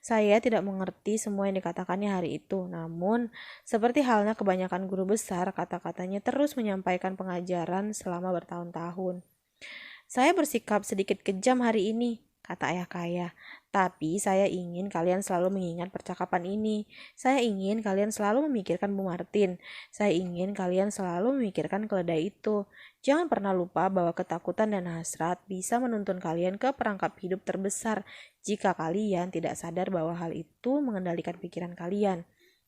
Saya tidak mengerti semua yang dikatakannya hari itu, namun seperti halnya kebanyakan guru besar, kata-katanya terus menyampaikan pengajaran selama bertahun-tahun. Saya bersikap sedikit kejam hari ini, kata ayah kaya. Tapi saya ingin kalian selalu mengingat percakapan ini. Saya ingin kalian selalu memikirkan Bu Martin. Saya ingin kalian selalu memikirkan keledai itu. Jangan pernah lupa bahwa ketakutan dan hasrat bisa menuntun kalian ke perangkap hidup terbesar jika kalian tidak sadar bahwa hal itu mengendalikan pikiran kalian.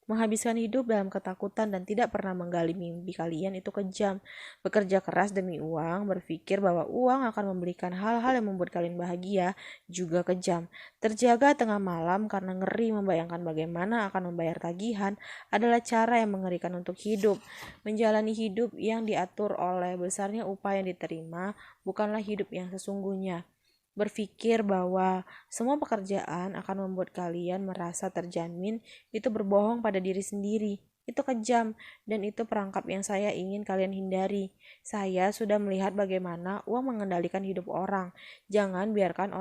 Menghabiskan hidup dalam ketakutan dan tidak pernah menggali mimpi kalian itu kejam. Bekerja keras demi uang, berpikir bahwa uang akan memberikan hal-hal yang membuat kalian bahagia, juga kejam. Terjaga tengah malam karena ngeri membayangkan bagaimana akan membayar tagihan adalah cara yang mengerikan untuk hidup. Menjalani hidup yang diatur oleh besarnya upah yang diterima bukanlah hidup yang sesungguhnya. Berpikir bahwa semua pekerjaan akan membuat kalian merasa terjamin itu berbohong pada diri sendiri. Itu kejam dan itu perangkap yang saya ingin kalian hindari. Saya sudah melihat bagaimana uang mengendalikan hidup orang. Jangan biarkan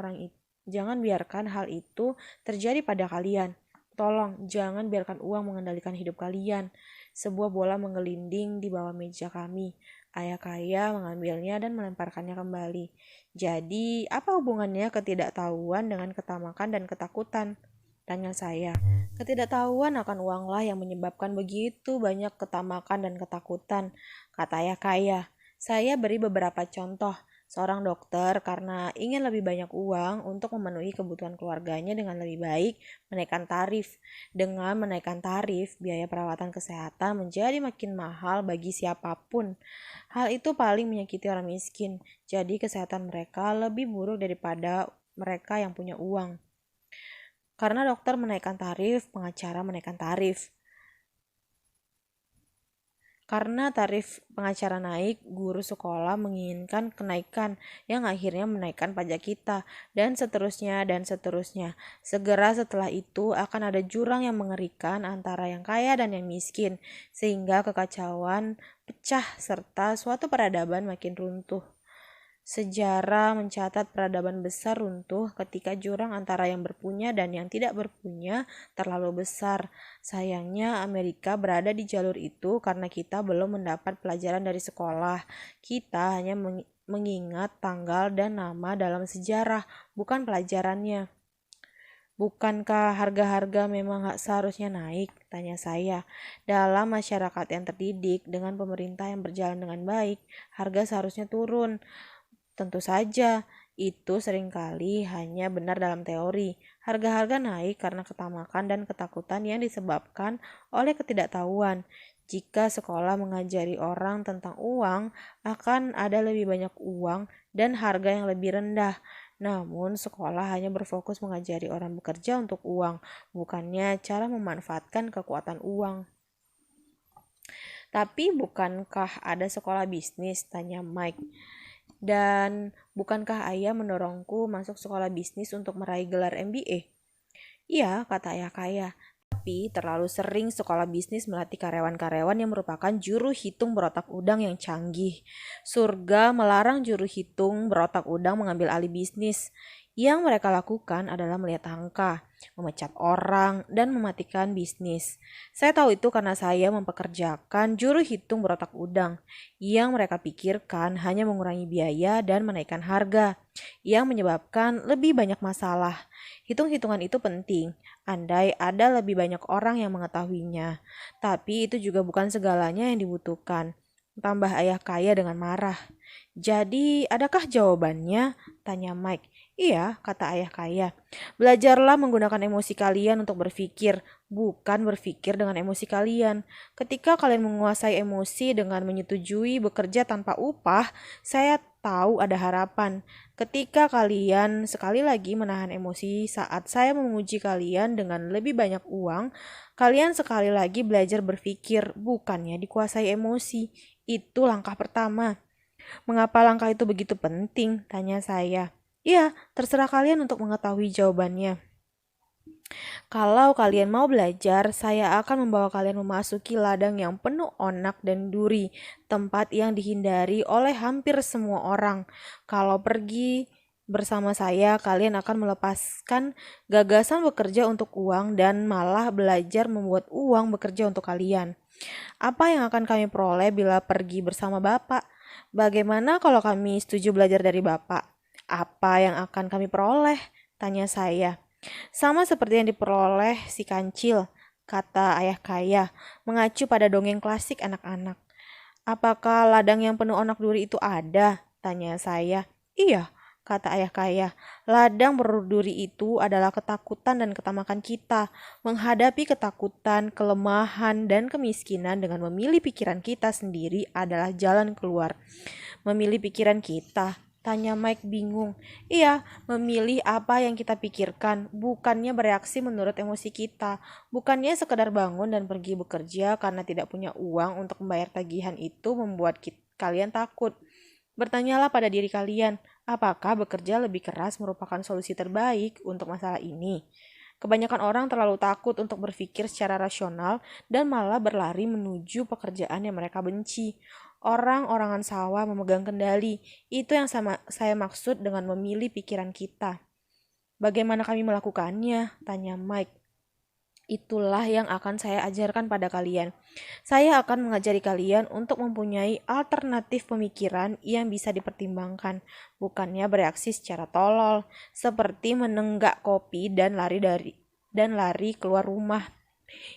hal itu terjadi pada kalian. Tolong jangan biarkan uang mengendalikan hidup kalian. Sebuah bola menggelinding di bawah meja kami. Ayah kaya mengambilnya dan melemparkannya kembali. Jadi, apa hubungannya ketidaktahuan dengan ketamakan dan ketakutan? Tanya saya. Ketidaktahuan akan uanglah yang menyebabkan begitu banyak ketamakan dan ketakutan, kata ayah kaya. Saya beri beberapa contoh. Seorang dokter karena ingin lebih banyak uang untuk memenuhi kebutuhan keluarganya dengan lebih baik menaikkan tarif. Dengan menaikkan tarif, biaya perawatan kesehatan menjadi makin mahal bagi siapapun. Hal itu paling menyakiti orang miskin, jadi kesehatan mereka lebih buruk daripada mereka yang punya uang. Karena dokter menaikkan tarif, pengacara menaikkan tarif. Karena tarif pengacara naik, guru sekolah menginginkan kenaikan yang akhirnya menaikkan pajak kita, dan seterusnya dan seterusnya. Segera setelah itu akan ada jurang yang mengerikan antara yang kaya dan yang miskin, sehingga kekacauan pecah serta suatu peradaban makin runtuh. Sejarah mencatat peradaban besar runtuh ketika jurang antara yang berpunya dan yang tidak berpunya terlalu besar. Sayangnya Amerika berada di jalur itu karena kita belum mendapat pelajaran dari sekolah. Kita hanya mengingat tanggal dan nama dalam sejarah, bukan pelajarannya. Bukankah harga-harga memang seharusnya naik? Tanya saya. Dalam masyarakat yang terdidik dengan pemerintah yang berjalan dengan baik, harga seharusnya turun. Tentu saja, itu seringkali hanya benar dalam teori. Harga-harga naik karena ketamakan dan ketakutan yang disebabkan oleh ketidaktahuan. Jika sekolah mengajari orang tentang uang, akan ada lebih banyak uang dan harga yang lebih rendah. Namun, sekolah hanya berfokus mengajari orang bekerja untuk uang, bukannya cara memanfaatkan kekuatan uang. Tapi bukankah ada sekolah bisnis? Tanya Mike. Dan bukankah ayah mendorongku masuk sekolah bisnis untuk meraih gelar MBA? Iya, kata ayah kaya. Tapi terlalu sering sekolah bisnis melatih karyawan-karyawan yang merupakan juru hitung berotak udang yang canggih. Surga melarang juru hitung berotak udang mengambil alih bisnis. Yang mereka lakukan adalah melihat angka, memecat orang, dan mematikan bisnis. Saya tahu itu karena saya mempekerjakan juru hitung berotak udang. Yang mereka pikirkan hanya mengurangi biaya dan menaikkan harga, yang menyebabkan lebih banyak masalah. Hitung-hitungan itu penting, andai ada lebih banyak orang yang mengetahuinya. Tapi itu juga bukan segalanya yang dibutuhkan. Tambah ayah kaya dengan marah. Jadi, adakah jawabannya? Tanya Mike. Iya, kata ayah kaya. Belajarlah menggunakan emosi kalian untuk berpikir, bukan berpikir dengan emosi kalian. Ketika kalian menguasai emosi dengan menyetujui bekerja tanpa upah, saya tahu ada harapan. Ketika kalian sekali lagi menahan emosi saat saya menguji kalian dengan lebih banyak uang, kalian sekali lagi belajar berpikir, bukannya dikuasai emosi. Itu langkah pertama. Mengapa langkah itu begitu penting? Tanya saya. Iya, terserah kalian untuk mengetahui jawabannya. Kalau kalian mau belajar, saya akan membawa kalian memasuki ladang yang penuh onak dan duri, tempat yang dihindari oleh hampir semua orang. Kalau pergi Bersama saya, kalian akan melepaskan gagasan bekerja untuk uang dan malah belajar membuat uang bekerja untuk kalian. Apa yang akan kami peroleh bila pergi bersama Bapak? Bagaimana kalau kami setuju belajar dari Bapak? Apa yang akan kami peroleh? Tanya saya. Sama seperti yang diperoleh si kancil, kata ayah kaya, mengacu pada dongeng klasik anak-anak. Apakah ladang yang penuh onak duri itu ada? Tanya saya. Iya, kata ayah kaya. Ladang berduri itu adalah ketakutan dan ketamakan kita. Menghadapi ketakutan, kelemahan, dan kemiskinan dengan memilih pikiran kita sendiri adalah jalan keluar. Memilih pikiran kita. Tanya Mike bingung. Iya, memilih apa yang kita pikirkan, bukannya bereaksi menurut emosi kita. Bukannya sekedar bangun dan pergi bekerja karena tidak punya uang untuk membayar tagihan itu membuat kalian takut. Bertanyalah pada diri kalian, apakah bekerja lebih keras merupakan solusi terbaik untuk masalah ini? Kebanyakan orang terlalu takut untuk berpikir secara rasional dan malah berlari menuju pekerjaan yang mereka benci. Orang-orangan sawah memegang kendali. Itu yang saya maksud dengan memilih pikiran kita. Bagaimana kami melakukannya? Tanya Mike. Itulah yang akan saya ajarkan pada kalian. Saya akan mengajari kalian untuk mempunyai alternatif pemikiran yang bisa dipertimbangkan, bukannya bereaksi secara tolol, seperti menenggak kopi dan lari keluar rumah.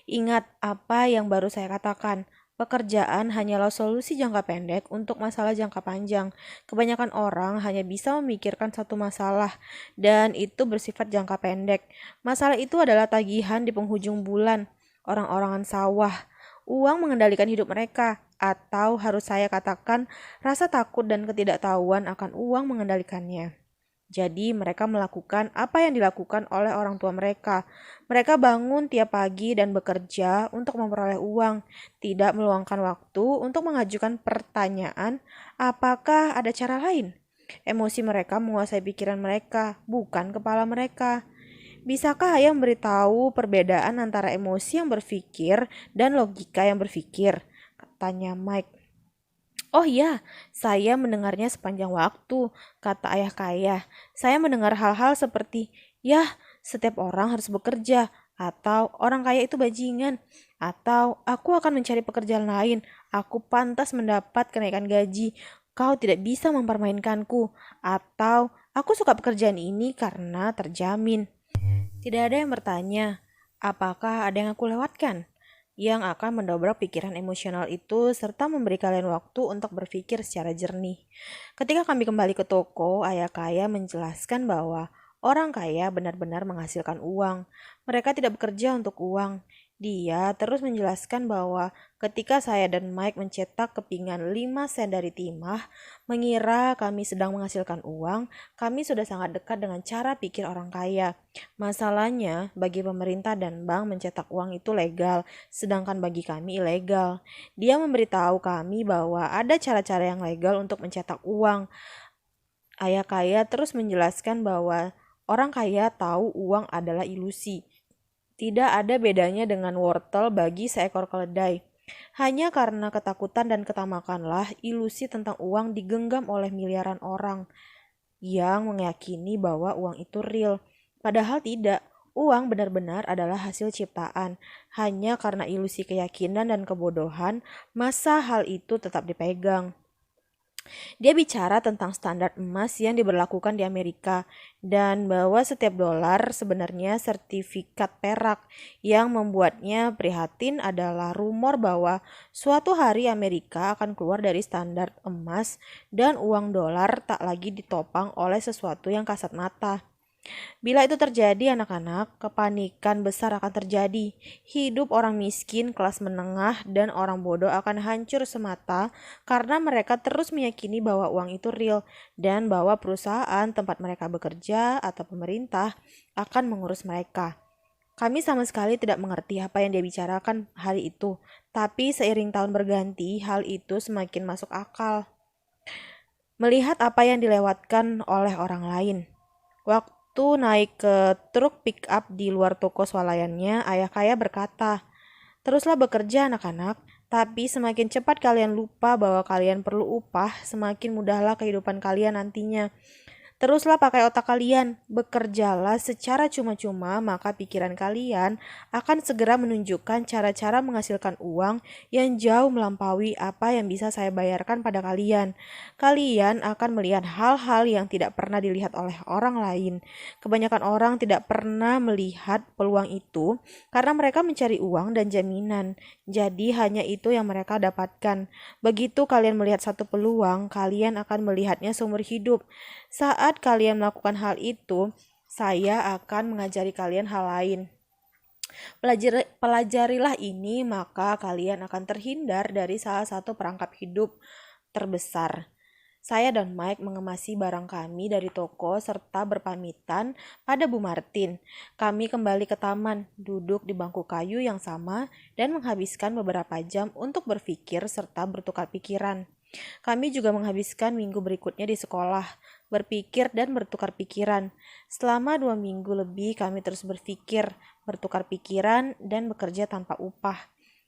Ingat apa yang baru saya katakan. Pekerjaan hanyalah solusi jangka pendek untuk masalah jangka panjang. Kebanyakan orang hanya bisa memikirkan satu masalah, dan itu bersifat jangka pendek. Masalah itu adalah tagihan di penghujung bulan. Orang-orangan sawah, uang mengendalikan hidup mereka, atau harus saya katakan, rasa takut dan ketidaktahuan akan uang mengendalikannya. Jadi mereka melakukan apa yang dilakukan oleh orang tua mereka. Mereka bangun tiap pagi dan bekerja untuk memperoleh uang, tidak meluangkan waktu untuk mengajukan pertanyaan, apakah ada cara lain? Emosi mereka menguasai pikiran mereka, bukan kepala mereka. Bisakah ayah memberitahu perbedaan antara emosi yang berpikir dan logika yang berpikir? Tanya Mike. Oh iya, saya mendengarnya sepanjang waktu, kata ayah kaya. Saya mendengar hal-hal seperti, ya, setiap orang harus bekerja, atau orang kaya itu bajingan, atau aku akan mencari pekerjaan lain, aku pantas mendapat kenaikan gaji, kau tidak bisa mempermainkanku, atau aku suka pekerjaan ini karena terjamin. Tidak ada yang bertanya, apakah ada yang aku lewatkan? Yang akan mendobrak pikiran emosional itu serta memberi kalian waktu untuk berpikir secara jernih. Ketika kami kembali ke toko, ayah kaya menjelaskan bahwa orang kaya benar-benar menghasilkan uang. Mereka tidak bekerja untuk uang. Dia terus menjelaskan bahwa ketika saya dan Mike mencetak kepingan 5 sen dari timah, mengira kami sedang menghasilkan uang, kami sudah sangat dekat dengan cara pikir orang kaya. Masalahnya, bagi pemerintah dan bank mencetak uang itu legal, sedangkan bagi kami ilegal. Dia memberitahu kami bahwa ada cara-cara yang legal untuk mencetak uang. Ayah kaya terus menjelaskan bahwa orang kaya tahu uang adalah ilusi. Tidak ada bedanya dengan wortel bagi seekor keledai. Hanya karena ketakutan dan ketamakanlah ilusi tentang uang digenggam oleh miliaran orang yang meyakini bahwa uang itu real. Padahal tidak. Uang benar-benar adalah hasil ciptaan. Hanya karena ilusi keyakinan dan kebodohan, masa hal itu tetap dipegang. Dia bicara tentang standar emas yang diberlakukan di Amerika dan bahwa setiap dolar sebenarnya sertifikat perak. Yang membuatnya prihatin adalah rumor bahwa suatu hari Amerika akan keluar dari standar emas dan uang dolar tak lagi ditopang oleh sesuatu yang kasat mata. Bila itu terjadi, anak-anak, kepanikan besar akan terjadi. Hidup orang miskin, kelas menengah, dan orang bodoh akan hancur semata karena mereka terus meyakini bahwa uang itu real dan bahwa perusahaan tempat mereka bekerja atau pemerintah akan mengurus mereka. Kami sama sekali tidak mengerti apa yang dia bicarakan hari itu, tapi seiring tahun berganti, hal itu semakin masuk akal. Melihat apa yang dilewatkan oleh orang lain. Waktu naik ke truk pick up di luar toko swalayannya, ayah kaya berkata, teruslah bekerja anak-anak, tapi semakin cepat kalian lupa bahwa kalian perlu upah, semakin mudahlah kehidupan kalian nantinya. Teruslah pakai otak kalian, bekerjalah secara cuma-cuma, maka pikiran kalian akan segera menunjukkan cara-cara menghasilkan uang yang jauh melampaui apa yang bisa saya bayarkan pada kalian. Kalian akan melihat hal-hal yang tidak pernah dilihat oleh orang lain. Kebanyakan orang tidak pernah melihat peluang itu karena mereka mencari uang dan jaminan. Jadi hanya itu yang mereka dapatkan. Begitu kalian melihat satu peluang, kalian akan melihatnya seumur hidup. Saat kalian melakukan hal itu, saya akan mengajari kalian hal lain. Pelajarilah ini, maka kalian akan terhindar dari salah satu perangkap hidup terbesar. Saya dan Mike mengemasi barang kami dari toko serta berpamitan pada Bu Martin. Kami kembali ke taman, duduk di bangku kayu yang sama, dan menghabiskan beberapa jam untuk berpikir serta bertukar pikiran. Kami juga menghabiskan minggu berikutnya di sekolah, berpikir dan bertukar pikiran. Selama 2 minggu lebih kami terus berpikir, bertukar pikiran, dan bekerja tanpa upah.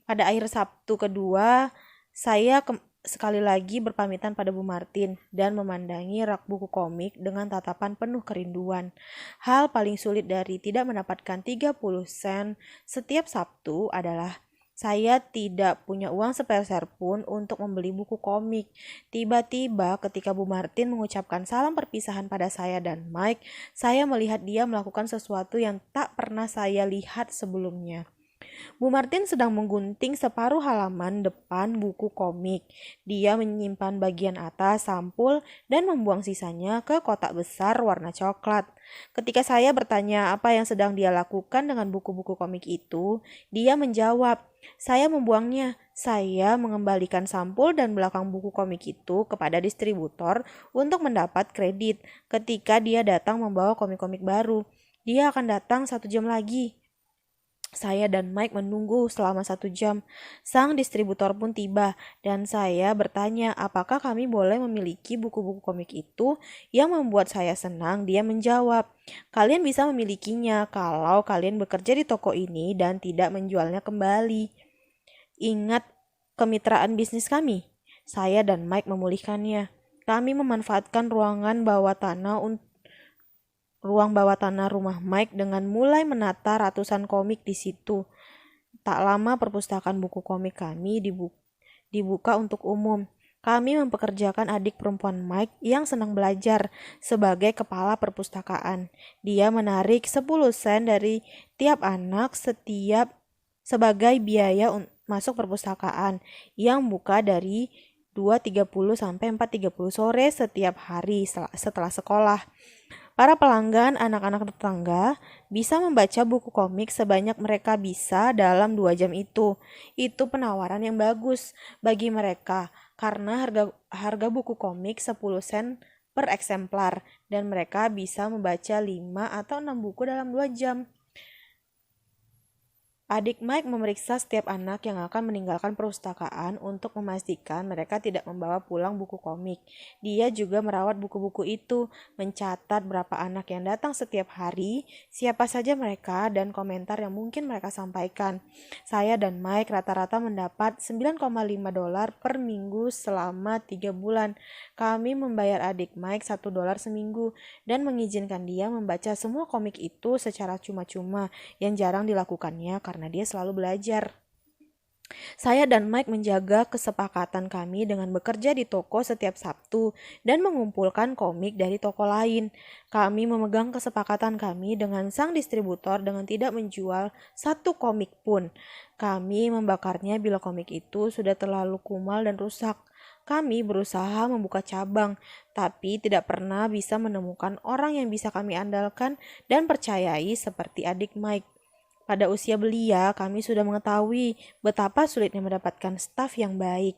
Pada akhir Sabtu kedua, saya sekali lagi berpamitan pada Bu Martin dan memandangi rak buku komik dengan tatapan penuh kerinduan. Hal paling sulit dari tidak mendapatkan 30 sen setiap Sabtu adalah saya tidak punya uang sepeser pun untuk membeli buku komik. Tiba-tiba ketika Bu Martin mengucapkan salam perpisahan pada saya dan Mike, saya melihat dia melakukan sesuatu yang tak pernah saya lihat sebelumnya. Bu Martin sedang menggunting separuh halaman depan buku komik. Dia menyimpan bagian atas sampul dan membuang sisanya ke kotak besar warna coklat. Ketika saya bertanya apa yang sedang dia lakukan dengan buku-buku komik itu, dia menjawab, "Saya membuangnya. Saya mengembalikan sampul dan belakang buku komik itu kepada distributor untuk mendapat kredit. Ketika dia datang membawa komik-komik baru, dia akan datang 1 jam lagi." Saya dan Mike menunggu selama 1 jam. Sang distributor pun tiba, dan saya bertanya apakah kami boleh memiliki buku-buku komik itu yang membuat saya senang. Dia menjawab, "Kalian bisa memilikinya kalau kalian bekerja di toko ini dan tidak menjualnya kembali." Ingat kemitraan bisnis kami? Saya dan Mike memulihkannya. Kami memanfaatkan ruang bawah tanah rumah Mike dengan mulai menata ratusan komik di situ. Tak lama perpustakaan buku komik kami dibuka untuk umum. Kami mempekerjakan adik perempuan Mike yang senang belajar sebagai kepala perpustakaan. Dia menarik 10 sen dari tiap anak sebagai biaya masuk perpustakaan yang buka dari 2.30 sampai 4.30 sore setiap hari setelah sekolah. Para pelanggan, anak-anak tetangga, bisa membaca buku komik sebanyak mereka bisa dalam 2 jam itu. Itu penawaran yang bagus bagi mereka karena harga buku komik 10 sen per eksemplar dan mereka bisa membaca 5 atau 6 buku dalam 2 jam. Adik Mike memeriksa setiap anak yang akan meninggalkan perpustakaan untuk memastikan mereka tidak membawa pulang buku komik. Dia juga merawat buku-buku itu, mencatat berapa anak yang datang setiap hari, siapa saja mereka, dan komentar yang mungkin mereka sampaikan. Saya dan Mike rata-rata mendapat $9,5 per minggu selama 3 bulan. Kami membayar adik Mike $1 seminggu dan mengizinkan dia membaca semua komik itu secara cuma-cuma yang jarang dilakukannya karena dia selalu belajar. Saya dan Mike menjaga kesepakatan kami dengan bekerja di toko setiap Sabtu dan mengumpulkan komik dari toko lain. Kami memegang kesepakatan kami dengan sang distributor dengan tidak menjual satu komik pun. Kami membakarnya bila komik itu sudah terlalu kumal dan rusak. Kami berusaha membuka cabang, tapi tidak pernah bisa menemukan orang yang bisa kami andalkan dan percayai seperti adik Mike. Pada usia belia, kami sudah mengetahui betapa sulitnya mendapatkan staf yang baik.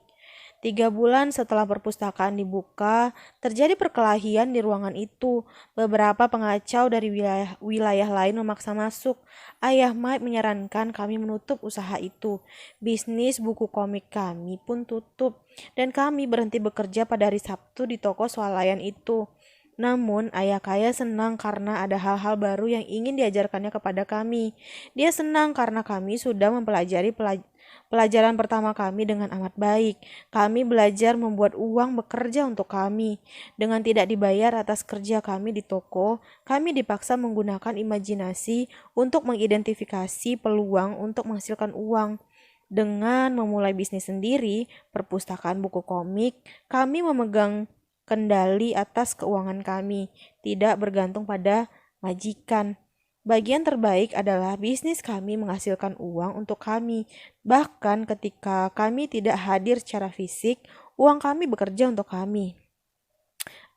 3 bulan setelah perpustakaan dibuka, terjadi perkelahian di ruangan itu. Beberapa pengacau dari wilayah lain memaksa masuk. Ayah Mike menyarankan kami menutup usaha itu. Bisnis buku komik kami pun tutup, dan kami berhenti bekerja pada hari Sabtu di toko swalayan itu. Namun, ayah kaya senang karena ada hal-hal baru yang ingin diajarkannya kepada kami. Dia senang karena kami sudah mempelajari Pelajaran pertama kami dengan amat baik. Kami belajar membuat uang bekerja untuk kami. Dengan tidak dibayar atas kerja kami di toko, kami dipaksa menggunakan imajinasi untuk mengidentifikasi peluang untuk menghasilkan uang. Dengan memulai bisnis sendiri, perpustakaan buku komik, kami memegang kendali atas keuangan kami, tidak bergantung pada majikan. Bagian terbaik adalah bisnis kami menghasilkan uang untuk kami. Bahkan ketika kami tidak hadir secara fisik, uang kami bekerja untuk kami.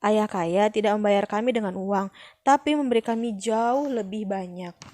Ayah kaya tidak membayar kami dengan uang, tapi memberi kami jauh lebih banyak.